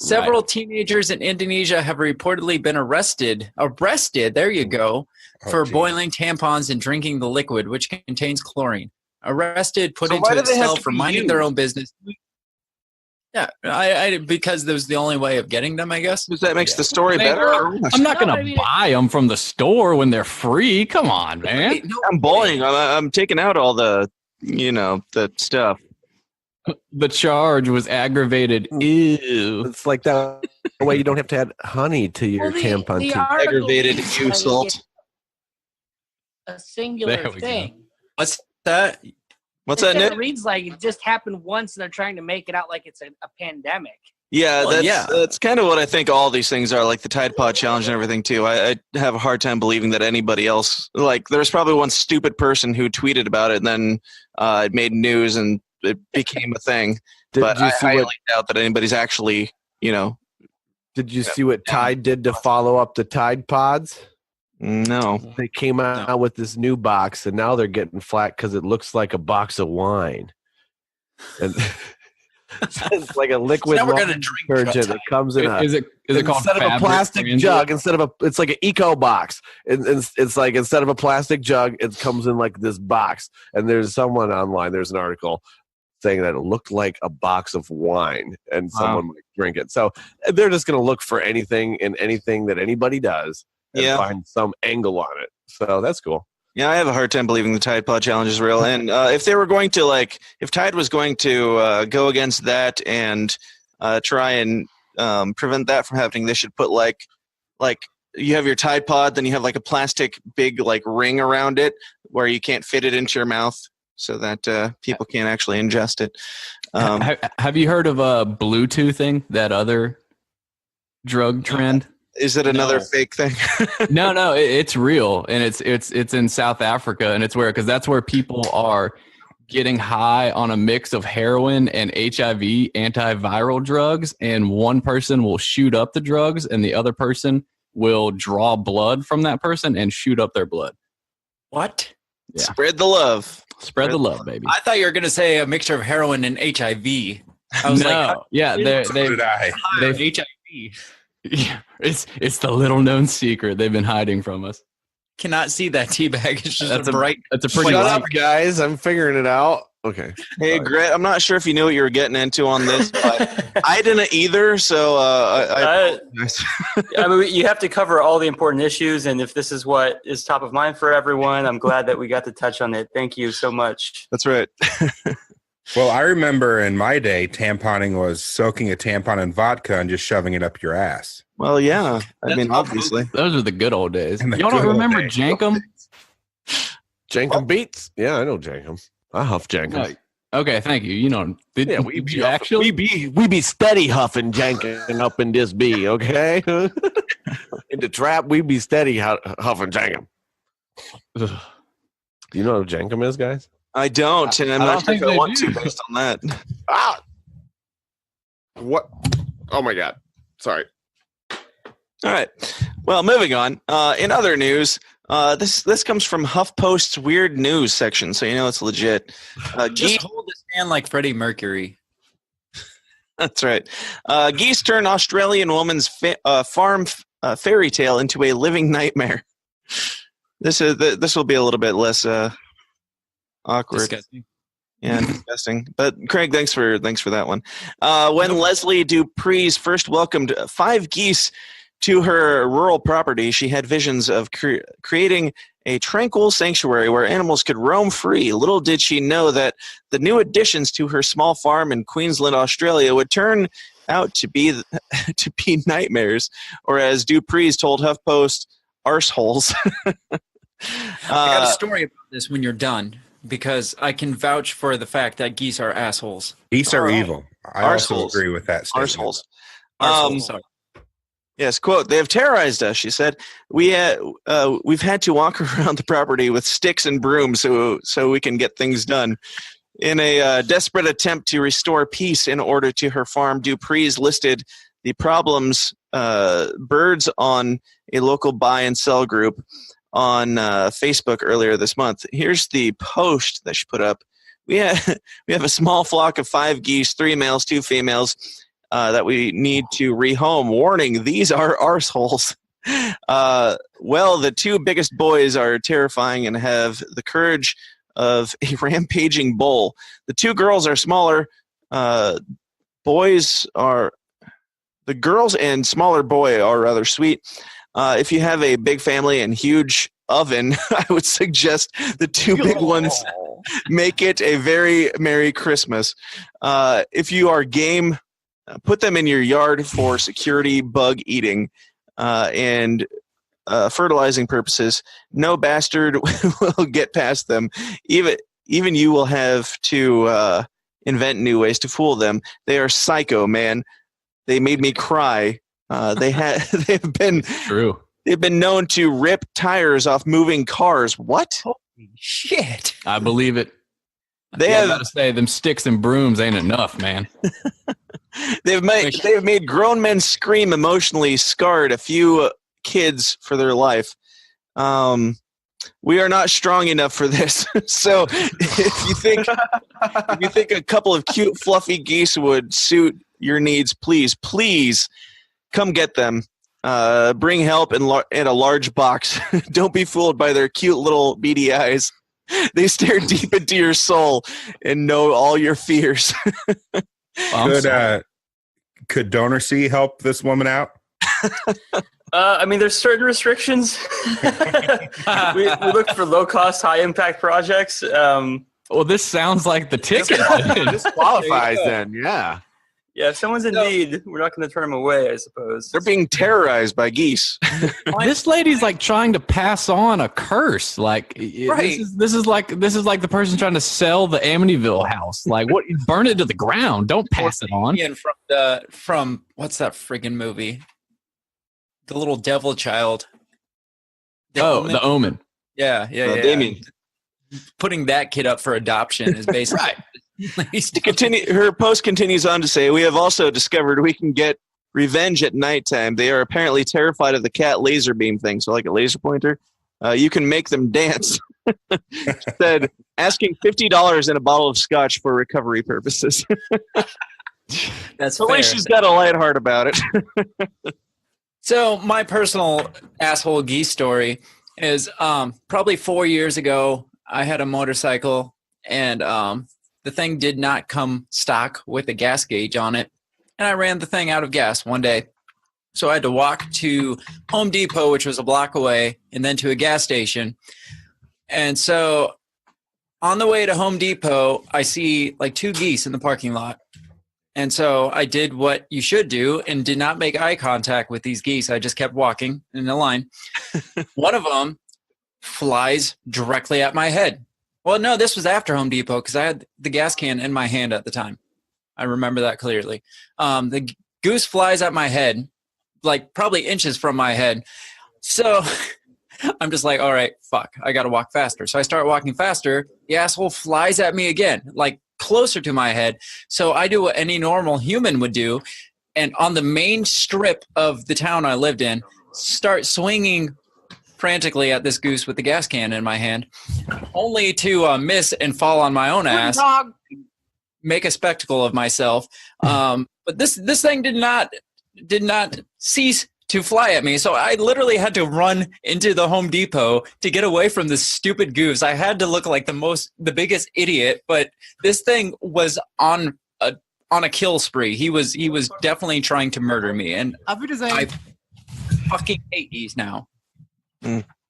Several teenagers in Indonesia have reportedly been arrested, there you go, for boiling tampons and drinking the liquid, which contains chlorine. Arrested, put into a cell for minding their own business. Yeah, because that was the only way of getting them, I guess. That makes the story better. I'm not going to buy them from the store when they're free. Come on, man. I'm boiling. I'm taking out all the, the stuff. The charge was aggravated. Ew. It's like that way you don't have to add honey to your tampon. The aggravated insult. A singular thing. What's that? What's that, Nick? It reads like it just happened once and they're trying to make it out like it's a pandemic. Yeah, that's kind of what I think all these things are, like the Tide Pod Challenge and everything, too. I have a hard time believing that anybody else, like, there's probably one stupid person who tweeted about it and then it made news and it became a thing. But I highly doubt that anybody's actually, Did you see what Tide did to follow up the Tide Pods? No. They came out with this new box, and now they're getting flat because it looks like a box of wine. And it's like a liquid detergent that comes in is it called instead of a plastic jug, it's like an eco box. It's like instead of a plastic jug, it comes in like this box. And there's someone online, there's an article saying that it looked like a box of wine and someone might drink it. So they're just going to look for anything in anything that anybody does and find some angle on it. So that's cool. Yeah, I have a hard time believing the Tide Pod Challenge is real. And if they were going to, if Tide was going to go against that and try and prevent that from happening, they should put, like you have your Tide Pod, then you have, like, a plastic big, ring around it where you can't fit it into your mouth so that people can't actually ingest it. Have you heard of Bluetoothing, that other drug trend? Is it another fake thing? No, it's real, and it's in South Africa, and it's because that's where people are getting high on a mix of heroin and HIV antiviral drugs, and one person will shoot up the drugs, and the other person will draw blood from that person and shoot up their blood. What? Yeah. Spread the love. Spread the love, baby. I thought you were going to say a mixture of heroin and HIV. I was yeah, they have HIV. Yeah, it's the little known secret they've been hiding from us. Cannot see that teabag. It's just That's a bright. That's a pretty. Shut up, guys. I'm figuring it out. Okay. Hey, Gret, I'm not sure if you knew what you were getting into on this, but I didn't either. So I mean, you have to cover all the important issues, and if this is what is top of mind for everyone, I'm glad that we got to touch on it. Thank you so much. That's right. Well, I remember in my day, tamponing was soaking a tampon in vodka and just shoving it up your ass. Well, yeah. I mean, obviously. Those are the good old days. Y'all don't remember Jankum? Jankum beats? Yeah, I know Jankum. I huff Jankum. Okay, thank you. You know, we be steady huffing Jankum up in this bee, okay? In the trap, we be steady huffing Jankum. Do you know what Jankum is, guys? I don't, and I'm not sure if I want to based on that. Ah! What? Oh, my God. Sorry. All right. Well, moving on. In other news, this comes from HuffPost's Weird News section, so you know it's legit. Just hold his hand like Freddie Mercury. That's right. Geese turn Australian woman's farm fairy tale into a living nightmare. This will be a little bit less awkward. Disgusting. Yeah, disgusting. But Craig, thanks for that one. When Leslie Dupree's first welcomed 5 geese to her rural property, she had visions of creating a tranquil sanctuary where animals could roam free. Little did she know that the new additions to her small farm in Queensland, Australia, would turn out to be nightmares, or as Dupree's told HuffPost, arseholes. I got a story about this when you're done, because I can vouch for the fact that geese are assholes. Geese are evil. I also agree with that statement. Arseholes. Yes, quote, they have terrorized us, she said. We've had to walk around the property with sticks and brooms so we can get things done. In a desperate attempt to restore peace in order to her farm, Dupree's listed the problems birds on a local buy and sell group on Facebook earlier this month. Here's the post that she put up. We have a small flock of 5 geese, 3 males, 2 females, that we need to rehome. Warning, these are arseholes. Well, the 2 biggest boys are terrifying and have the courage of a rampaging bull. The 2 girls are smaller. The girls and smaller boy are rather sweet. If you have a big family and huge oven, I would suggest the 2 big ones make it a very Merry Christmas. If you are game, put them in your yard for security, bug eating, and fertilizing purposes. No bastard will get past them. Even you will have to invent new ways to fool them. They are psycho, man. They made me cry. They've been known to rip tires off moving cars. What? Holy shit! I believe it. I got to say, them sticks and brooms ain't enough, man. They've made grown men scream, emotionally scarred a few kids for their life. We are not strong enough for this. So if you think a couple of cute, fluffy geese would suit your needs, please come get them. Bring help in a large box. Don't be fooled by their cute little beady eyes. They stare deep into your soul and know all your fears. Could Donor C help this woman out? I mean, there's certain restrictions. we look for low-cost, high-impact projects. Well, this sounds like the ticket. This qualifies then, yeah. Yeah, if someone's in need, we're not going to turn them away, I suppose. They're being terrorized by geese. This lady's like trying to pass on a curse. Like, right. This is like the person trying to sell the Amityville house. Like, what? Burn it to the ground. Don't pass it on. From what's that friggin' movie? The little devil child. The Omen. Yeah. Damien. Putting that kid up for adoption is basically right. Her post continues on to say, we have also discovered we can get revenge at nighttime. They are apparently terrified of the cat laser beam thing, so like a laser pointer. You can make them dance. Said asking $50 and a bottle of scotch for recovery purposes. That's at least fair. she's got a light heart about it. So my personal asshole geese story is probably 4 years ago. I had a motorcycle, and the thing did not come stock with a gas gauge on it, and I ran the thing out of gas one day. So I had to walk to Home Depot, which was a block away, and then to a gas station. And so on the way to Home Depot, I see like 2 geese in the parking lot. And so I did what you should do and did not make eye contact with these geese. I just kept walking in the line. One of them flies directly at my head. Well, no, this was after Home Depot because I had the gas can in my hand at the time. I remember that clearly. The goose flies at my head, like probably inches from my head. So I'm just like, all right, fuck, I got to walk faster. So I start walking faster. The asshole flies at me again, like closer to my head. So I do what any normal human would do. And on the main strip of the town I lived in, start swinging frantically at this goose with the gas can in my hand, only to miss and fall on my own ass, make a spectacle of myself. But this thing did not cease to fly at me. So I literally had to run into the Home Depot to get away from this stupid goose. I had to look like the biggest idiot, but this thing was on a kill spree. He was definitely trying to murder me, and I fucking hate geese now.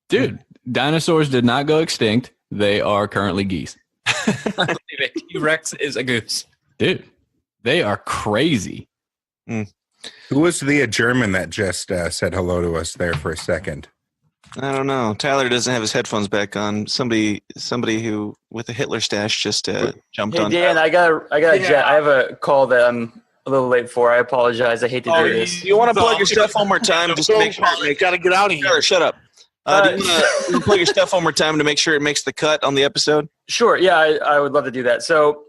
Dude, dinosaurs did not go extinct. They are currently geese. T-Rex is a goose. Dude, they are crazy. Who was the German that just said hello to us there for a second? I don't know. Tyler doesn't have his headphones back on. Somebody who with a Hitler stash just jumped on. Hey Dan, I got a jet. I have a call that I'm a little late for. I apologize. I hate to do this. You want to plug your stuff one more time? Just to make sure. Got to get out of here. Shut up. Do you want to plug your stuff one more time to make sure it makes the cut on the episode? Sure. Yeah, I would love to do that. So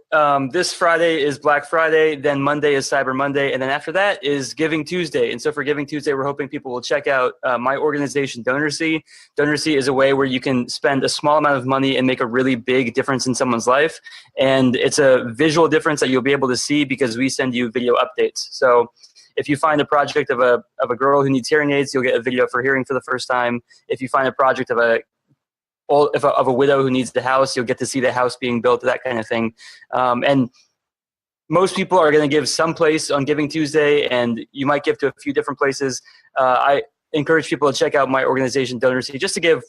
this Friday is Black Friday. Then Monday is Cyber Monday. And then after that is Giving Tuesday. And so for Giving Tuesday, we're hoping people will check out my organization, DonorSee. DonorSee is a way where you can spend a small amount of money and make a really big difference in someone's life. And it's a visual difference that you'll be able to see because we send you video updates. So if you find a project of a girl who needs hearing aids, you'll get a video for hearing for the first time. If you find a project of a widow who needs the house, you'll get to see the house being built, that kind of thing. And most people are going to give some place on Giving Tuesday, and you might give to a few different places. I encourage people to check out my organization, DonorSee, just to give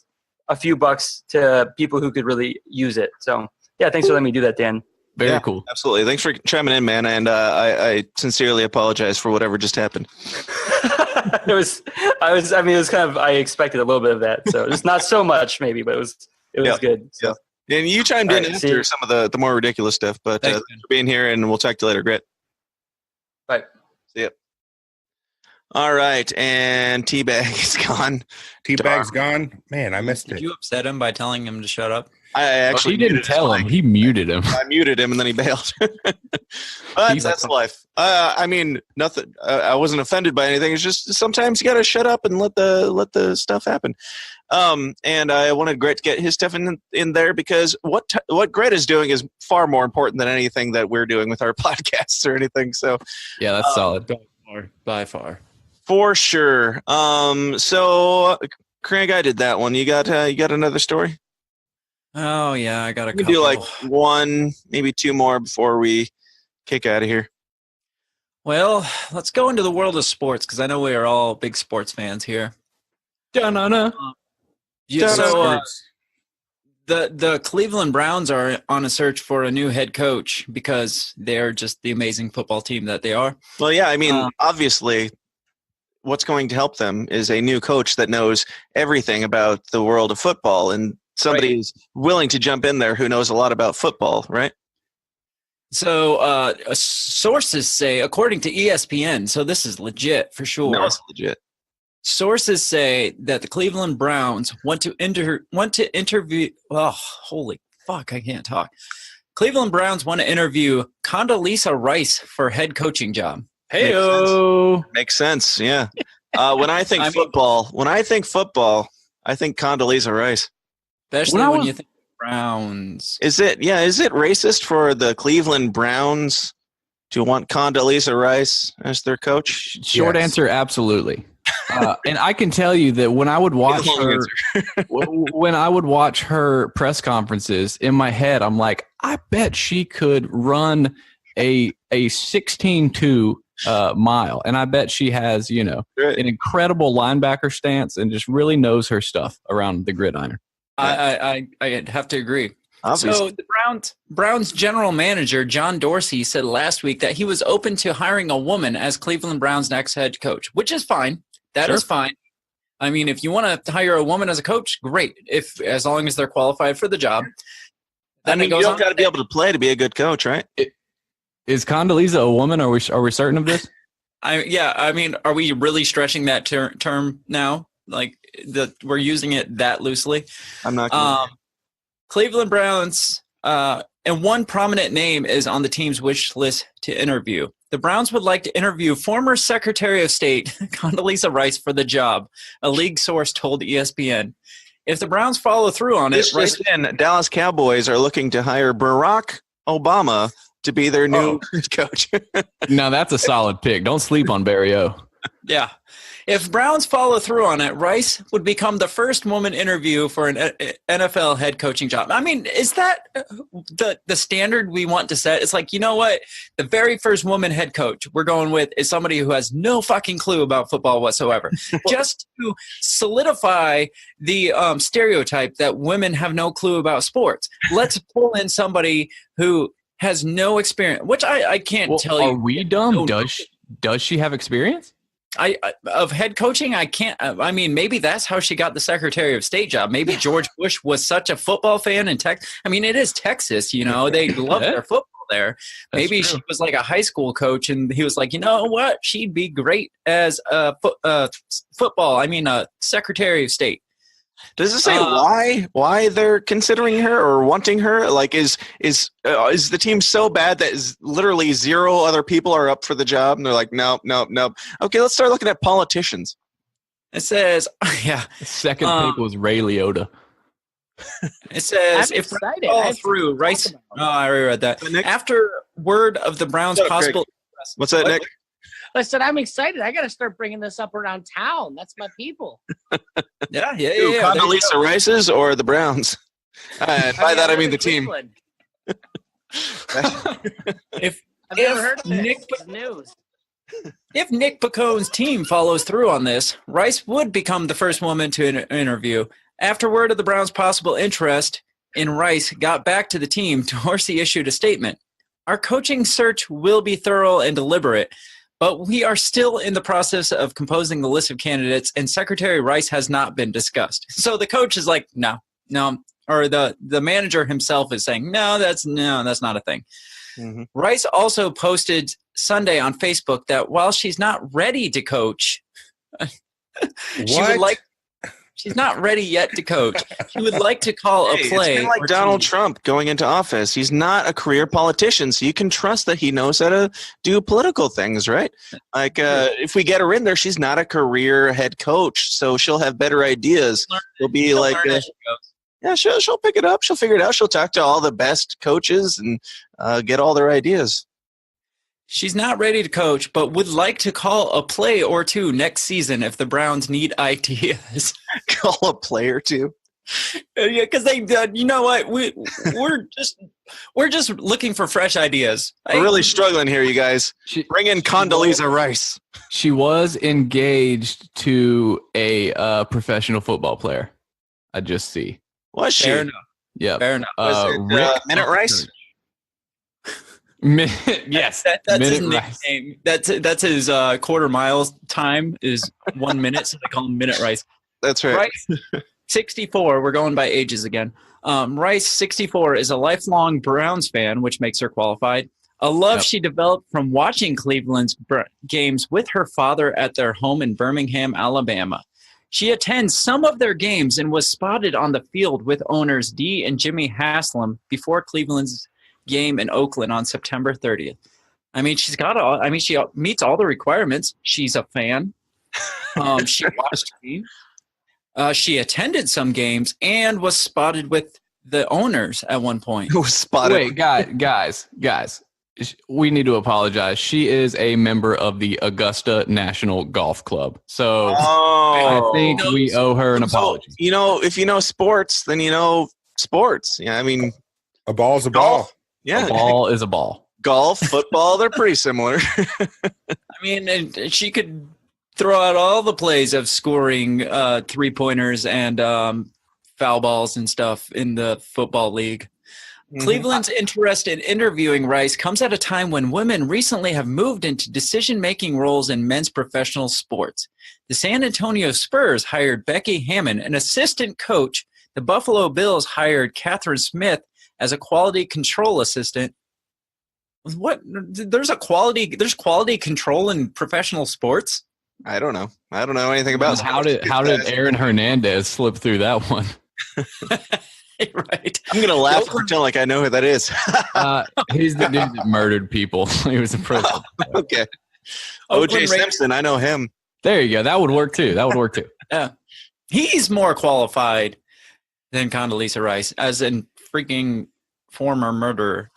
a few bucks to people who could really use it. So, yeah, thanks for letting me do that, Dan. Very cool. Absolutely. Thanks for chiming in, man. And I sincerely apologize for whatever just happened. It was kind of, I expected a little bit of that. So just not so much maybe, but it was good. So. Yeah. And you chimed in after some of the more ridiculous stuff, but thanks for being here, and we'll talk to you later. Great. Bye. See ya. All right. And Teabag is gone. Teabag's gone? Man, I missed it. Did you upset him by telling him to shut up? I actually he didn't tell him. He muted him. I muted him and then he bailed. That's life. I mean, nothing. I wasn't offended by anything. It's just sometimes you got to shut up and let the stuff happen. And I wanted Gret to get his stuff in there because what Gret is doing is far more important than anything that we're doing with our podcasts or anything. So yeah, that's solid. By far. For sure. So Craig, I did that one. You got another story? Oh yeah, I got a couple. We do like one, maybe two more before we kick out of here. Well, let's go into the world of sports because I know we are all big sports fans here. Da-na-na. So the Cleveland Browns are on a search for a new head coach because they're just the amazing football team that they are. Well, yeah, I mean, obviously, what's going to help them is a new coach that knows everything about the world of football and somebody who's willing to jump in there who knows a lot about football, right? So sources say, according to ESPN, so this is legit for sure. No, it's legit. Sources say that the Cleveland Browns want to interview. Oh, holy fuck! I can't talk. Cleveland Browns want to interview Condoleezza Rice for head coaching job. Hey-o. Makes sense. Yeah. When I think football, I think Condoleezza Rice. Especially when you think Browns. Is it racist for the Cleveland Browns to want Condoleezza Rice as their coach? Short answer, absolutely. And I can tell you that when I would watch her press conferences, in my head, I'm like, I bet she could run a 16-2 mile, and I bet she has, an incredible linebacker stance and just really knows her stuff around the gridiron. I have to agree. Obviously. So the Browns general manager, John Dorsey, said last week that he was open to hiring a woman as Cleveland Browns' next head coach, which is fine. That is fine. I mean, if you want to hire a woman as a coach, great. As long as they're qualified for the job. Then you don't got to be able to play to be a good coach, right? Is Condoleezza a woman? Are we certain of this? I mean, are we really stretching that term now? Like we're using it that loosely? I'm not. Cleveland Browns, and one prominent name is on the team's wish list to interview. The Browns would like to interview former Secretary of State Condoleezza Rice for the job, a league source told ESPN. If the Browns follow through on it, Dallas Cowboys are looking to hire Barack Obama to be their new coach. Now that's a solid pick. Don't sleep on Barry O. Yeah. If Browns follow through on it, Rice would become the first woman interview for an NFL head coaching job. I mean, is that the standard we want to set? It's like, you know what? The very first woman head coach we're going with is somebody who has no fucking clue about football whatsoever. Just to solidify the stereotype that women have no clue about sports. Let's pull in somebody who has no experience, which I can't tell you. Are we dumb? Does she have experience? Of head coaching, I can't. I mean, maybe that's how she got the Secretary of State job. Maybe George Bush was such a football fan in Texas. I mean, it is Texas, they love their football there. Maybe she was like a high school coach, and he was like, you know what, she'd be great as a football. I mean, a Secretary of State. Does it say why they're considering her or wanting her? Like, is the team so bad that is literally zero other people are up for the job, and they're like, nope. Okay, let's start looking at politicians. It says, The second pick was Ray Liotta. It says if Browns follow through, Rice. Oh, I already read that. After word of the Browns' possible. What's that, Nick? I said, I'm excited. I got to start bringing this up around town. That's my people. Yeah. Condoleezza Rice's or the Browns? By that, I mean the team. If I've never heard of news. If Nick Piccone's team follows through on this, Rice would become the first woman to interview. After word of the Browns' possible interest in Rice got back to the team, Dorsey issued a statement. Our coaching search will be thorough and deliberate, but we are still in the process of composing the list of candidates, and Secretary Rice has not been discussed. So the coach is like, no, or the manager himself is saying, no, that's not a thing. Mm-hmm. Rice also posted Sunday on Facebook that while she's not ready to coach, she's not ready yet to coach. She would like to call a play. It's like Donald Trump going into office. He's not a career politician, so you can trust that he knows how to do political things, right? Like if we get her in there, she's not a career head coach, so she'll have better ideas. She'll be like, she'll pick it up. She'll figure it out. She'll talk to all the best coaches and get all their ideas. She's not ready to coach, but would like to call a play or two next season if the Browns need ideas. Call a play or two? Yeah, because they, you know what? We're just looking for fresh ideas. We're really struggling here, you guys. Bring in Condoleezza Rice. She was engaged to a professional football player. I just see. Was she? Fair enough. Yeah. Fair enough. Minute Rice? Yes, that's his nickname. That's his quarter mile time is 1 minute, so they call him Minute Rice. That's right. Rice, 64. We're going by ages again. Rice, 64, is a lifelong Browns fan, which makes her qualified. A love she developed from watching Cleveland's games with her father at their home in Birmingham, Alabama. She attends some of their games and was spotted on the field with owners Dee and Jimmy Haslam before Cleveland's game in Oakland on September 30th. I mean, she's got all. I mean, she meets all the requirements. She's a fan. She watched me. She attended some games and was spotted with the owners at one point. Who was spotted? Wait, guys. We need to apologize. She is a member of the Augusta National Golf Club. So I think we owe her an apology. You know, if you know sports, then you know sports. Yeah, I mean, a ball's a golf. ball. Yeah, a ball is a ball. Golf, football, they're pretty similar. I mean, and she could throw out all the plays of scoring 3-pointers and foul balls and stuff in the football league. Mm-hmm. Cleveland's interest in interviewing Rice comes at a time when women recently have moved into decision-making roles in men's professional sports. The San Antonio Spurs hired Becky Hammon, an assistant coach. The Buffalo Bills hired Catherine Smith as a quality control assistant. What? There's quality control in professional sports? I don't know anything about how did Aaron Hernandez slip through that one? Right. I'm gonna laugh and pretend like I know who that is. He's the dude that murdered people. He was a president. Okay. O.J. Simpson, I know him. There you go. That would work too. Yeah. He's more qualified than Condoleezza Rice as a freaking former murderer.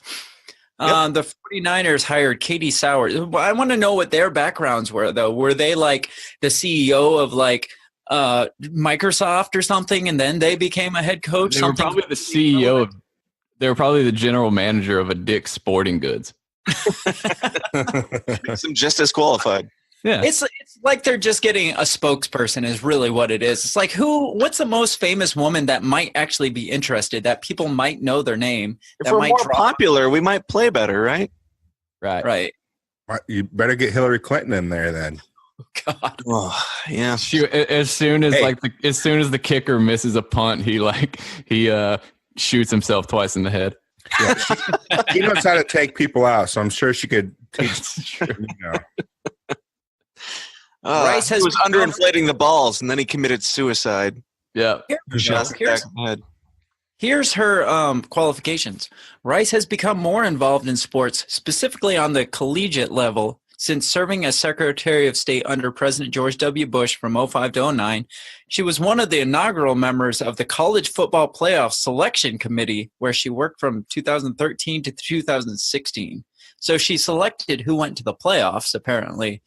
Yep. The 49ers hired Katie Sowers. I want to know what their backgrounds were, though. Were they like the CEO of like Microsoft or something, and then they became a head coach? They were probably the CEO of. They were probably the general manager of a Dick's Sporting Goods. Some just as qualified. Yeah, it's like they're just getting a spokesperson is really what it is. It's like what's the most famous woman that might actually be interested, that people might know their name? If we're more popular, we might play better, right? Right. You better get Hillary Clinton in there then. God. Oh, yeah. As soon as the kicker misses a punt, he shoots himself twice in the head. Yeah, he knows how to take people out, so I'm sure she could teach. Rice was underinflating the balls, and then he committed suicide. Yeah. Here's her qualifications. Rice has become more involved in sports, specifically on the collegiate level, since serving as Secretary of State under President George W. Bush from 2005 to 2009. She was one of the inaugural members of the College Football Playoff Selection Committee, where she worked from 2013 to 2016. So she selected who went to the playoffs, apparently.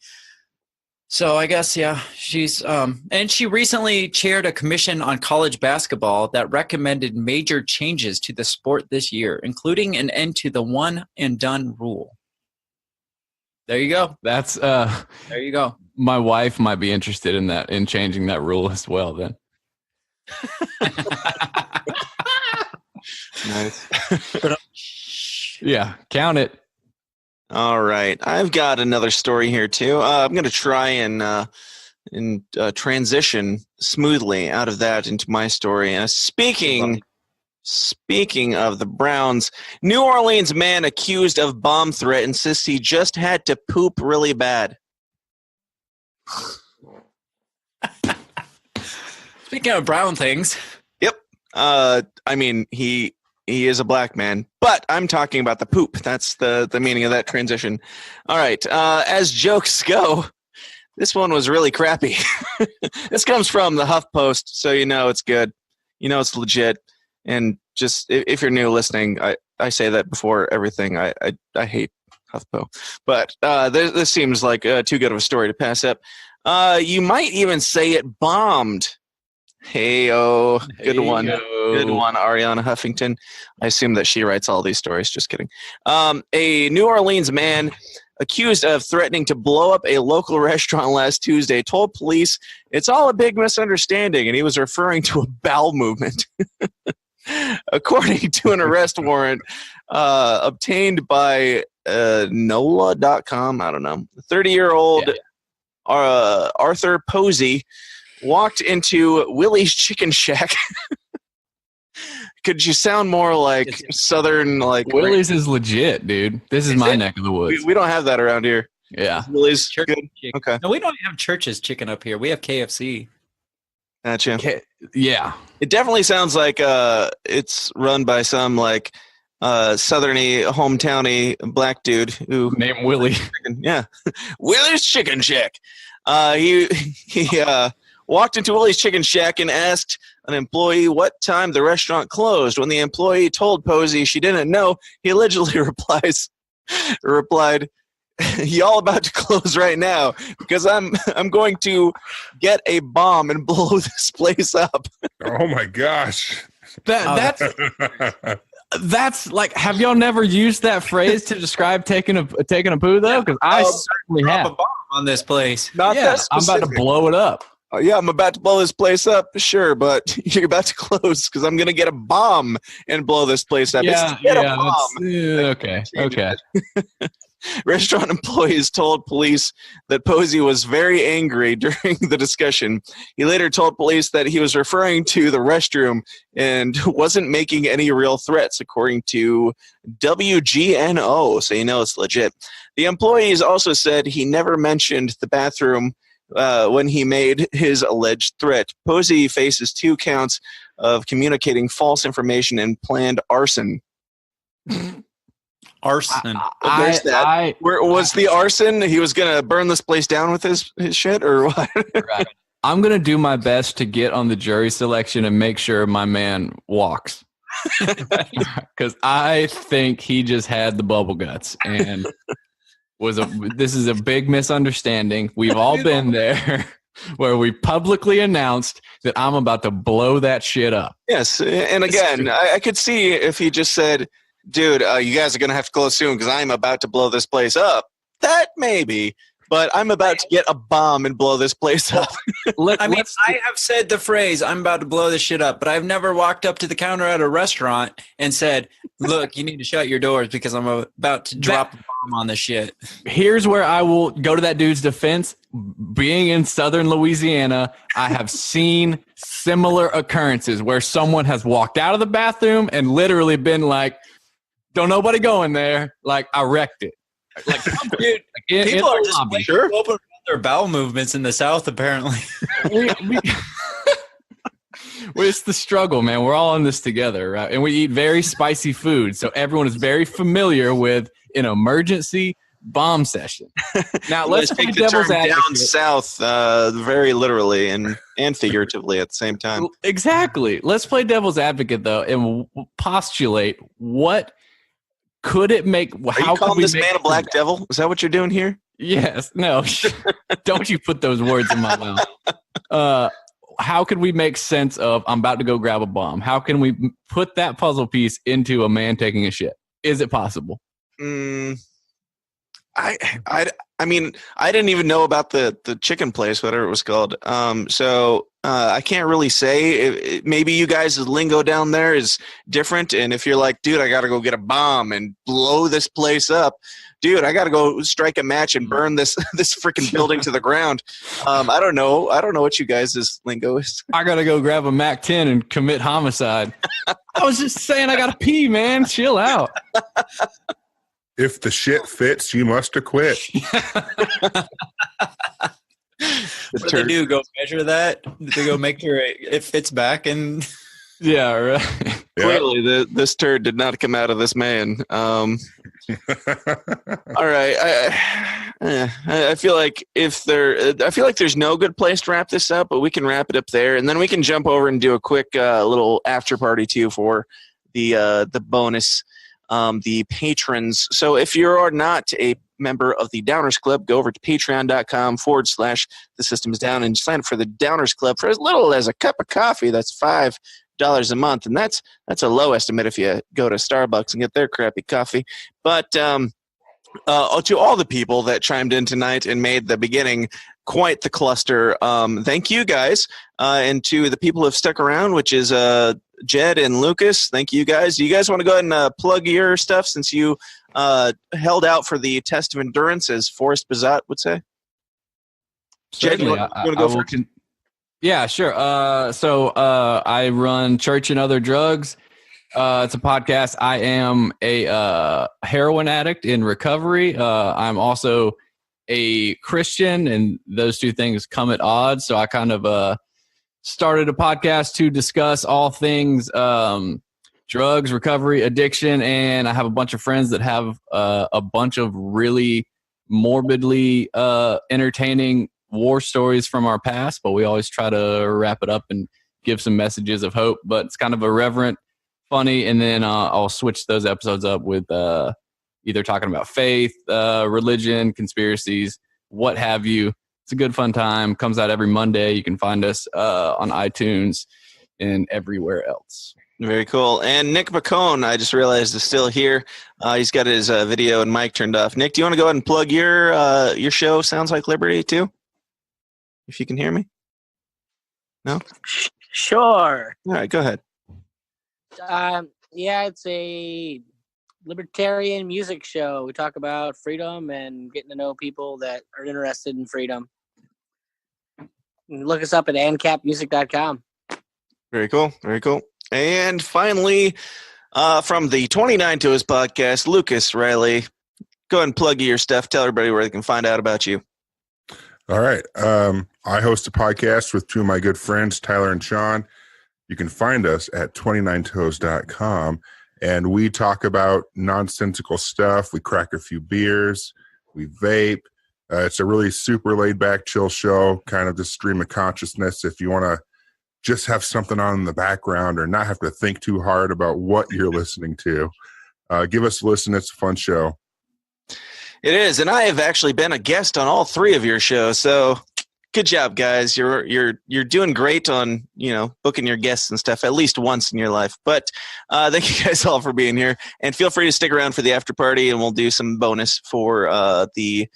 So I guess, yeah, she's and she recently chaired a commission on college basketball that recommended major changes to the sport this year, including an end to the one and done rule. There you go. That's there you go. My wife might be interested in that, in changing that rule as well then. Nice. Yeah, count it. All right, I've got another story here too. I'm going to try and transition smoothly out of that into my story. Speaking of the Browns, New Orleans man accused of bomb threat insists he just had to poop really bad. Speaking of brown things. Yep. I mean, he is a black man, but I'm talking about the poop. That's the meaning of that transition. All right. As jokes go, this one was really crappy. This comes from the HuffPost, so you know it's good. You know it's legit. And just if you're new listening, I say that before everything. I hate HuffPo. But this seems like too good of a story to pass up. You might even say it bombed. Hey-o. Good one. Good one, Ariana Huffington. I assume that she writes all these stories. Just kidding. A New Orleans man accused of threatening to blow up a local restaurant last Tuesday told police it's all a big misunderstanding, and he was referring to a bowel movement. According to an arrest warrant obtained by NOLA.com, I don't know, 30-year-old Arthur Posey walked into Willie's Chicken Shack. Could you sound more like Southern, like Willie's is legit, dude. This is my neck of the woods. We don't have that around here. Yeah, Willie's Church good. Chicken. Okay, No, we don't have Church's Chicken up here. We have KFC. gotcha. Yeah, It definitely sounds like it's run by some like southerny, hometowny black dude who named Willie. Yeah, Willie's Chicken Shack. He walked into Willie's Chicken Shack and asked an employee what time the restaurant closed. When the employee told Posey she didn't know, he allegedly replied, "Y'all about to close right now because I'm going to get a bomb and blow this place up." Oh my gosh. That's like, have y'all never used that phrase to describe taking a poo though? Because I certainly have. A bomb on this place. Not that I'm about to blow it up. Oh, yeah, I'm about to blow this place up. Sure, but you're about to close because I'm going to get a bomb and blow this place up. Yeah, a bomb. Okay. Restaurant employees told police that Posey was very angry during the discussion. He later told police that he was referring to the restroom and wasn't making any real threats, according to WGNO, so you know it's legit. The employees also said he never mentioned the bathroom when he made his alleged threat. Posey faces 2 counts of communicating false information and planned arson. Arson. There's that. Where was the arson? He was gonna burn this place down with his shit, or what? Right. I'm gonna do my best to get on the jury selection and make sure my man walks, because I think he just had the bubble guts and this is a big misunderstanding. We've all been there, where we publicly announced that I'm about to blow that shit up. Yes, and again, I could see if he just said, "Dude, you guys are going to have to close soon because I'm about to blow this place up." That maybe, but I'm about to get a bomb and blow this place up. I have said the phrase, "I'm about to blow this shit up," but I've never walked up to the counter at a restaurant and said, "Look, you need to shut your doors because I'm about to drop a bomb on this shit." Here's where I will go to that dude's defense. Being in southern Louisiana, I have seen similar occurrences where someone has walked out of the bathroom and literally been like, "Don't nobody go in there." Like, I wrecked it. Like, dude, people are just open their bowel movements in the South, apparently. Well, it's the struggle, man. We're all in this together, right? And we eat very spicy food, so everyone is very familiar with an emergency bomb session. Now, let's take the devil's advocate. Down south, very literally and figuratively at the same time. Exactly. Let's play devil's advocate, though, and postulate what could it make. Are you calling this man a black devil? Is that what you're doing here? Yes. No. Don't you put those words in my mouth. How could we make sense of I'm about to go grab a bomb? How can we put that puzzle piece into a man taking a shit? Is it possible? I mean, I didn't even know about the chicken place, whatever it was called. So I can't really say. Maybe you guys' lingo down there is different. And if you're like, dude, I got to go get a bomb and blow this place up. Dude, I got to go strike a match and burn this freaking building to the ground. I don't know. I don't know what you guys' lingo is. I got to go grab a MAC-10 and commit homicide. I was just saying I got to pee, man. Chill out. If the shit fits, you must acquit. What do they do? Go measure that? Do they go make sure it fits back? And yeah, right. Clearly, this turd did not come out of this man. All right, I feel like there's no good place to wrap this up, but we can wrap it up there, and then we can jump over and do a quick little after party too for the bonus. The patrons. So if you are not a member of the Downers Club, go over to patreon.com/The System Is Down and sign up for the Downers Club for as little as a cup of coffee. That's $5 a month. And that's a low estimate if you go to Starbucks and get their crappy coffee. But to all the people that chimed in tonight and made the beginning quite the cluster, thank you guys. And to the people who have stuck around, which is Jed and Lucas, thank you guys. Do you guys want to go ahead and plug your stuff since you held out for the test of endurance, as Forrest Bazat would say? Jed, you want to go first? Yeah, sure. So I run Church and Other Drugs. It's a podcast. I am a heroin addict in recovery. I'm also a Christian, and those two things come at odds. So I kind of started a podcast to discuss all things drugs, recovery, addiction, and I have a bunch of friends that have a bunch of really morbidly entertaining war stories from our past, but we always try to wrap it up and give some messages of hope. But it's kind of irreverent, funny, and then I'll switch those episodes up with either talking about faith, religion, conspiracies, what have you. It's a good fun time. Comes out every Monday. You can find us on iTunes and everywhere else. Very cool. And Nick McCone, I just realized, is still here. He's got his video and mic turned off. Nick, do you want to go ahead and plug your show, Sounds Like Liberty, too? If you can hear me? No? Sure. All right, go ahead. Yeah, it's a libertarian music show. We talk about freedom and getting to know people that are interested in freedom. You can look us up at ancapmusic.com. Very cool. Very cool. And finally, from the 29 Toes podcast, Lucas Riley, go ahead and plug your stuff. Tell everybody where they can find out about you. All right. I host a podcast with two of my good friends, Tyler and Sean. You can find us at 29toes.com, and we talk about nonsensical stuff. We crack a few beers. We vape. It's a really super laid-back, chill show, kind of just stream of consciousness. If you want to just have something on in the background or not have to think too hard about what you're listening to, give us a listen. It's a fun show. It is, and I have actually been a guest on all three of your shows, so good job, guys. You're doing great on, booking your guests and stuff at least once in your life. But thank you guys all for being here, and feel free to stick around for the after party, and we'll do some bonus for the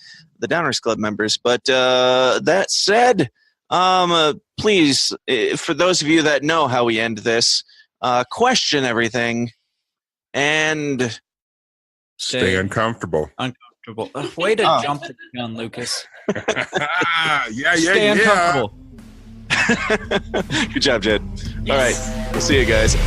Downers Club members. But that said, please, for those of you that know how we end this, question everything and stay uncomfortable. Way to jump the gun, Lucas. Stay uncomfortable. Good job, Jed. All right. We'll see you guys.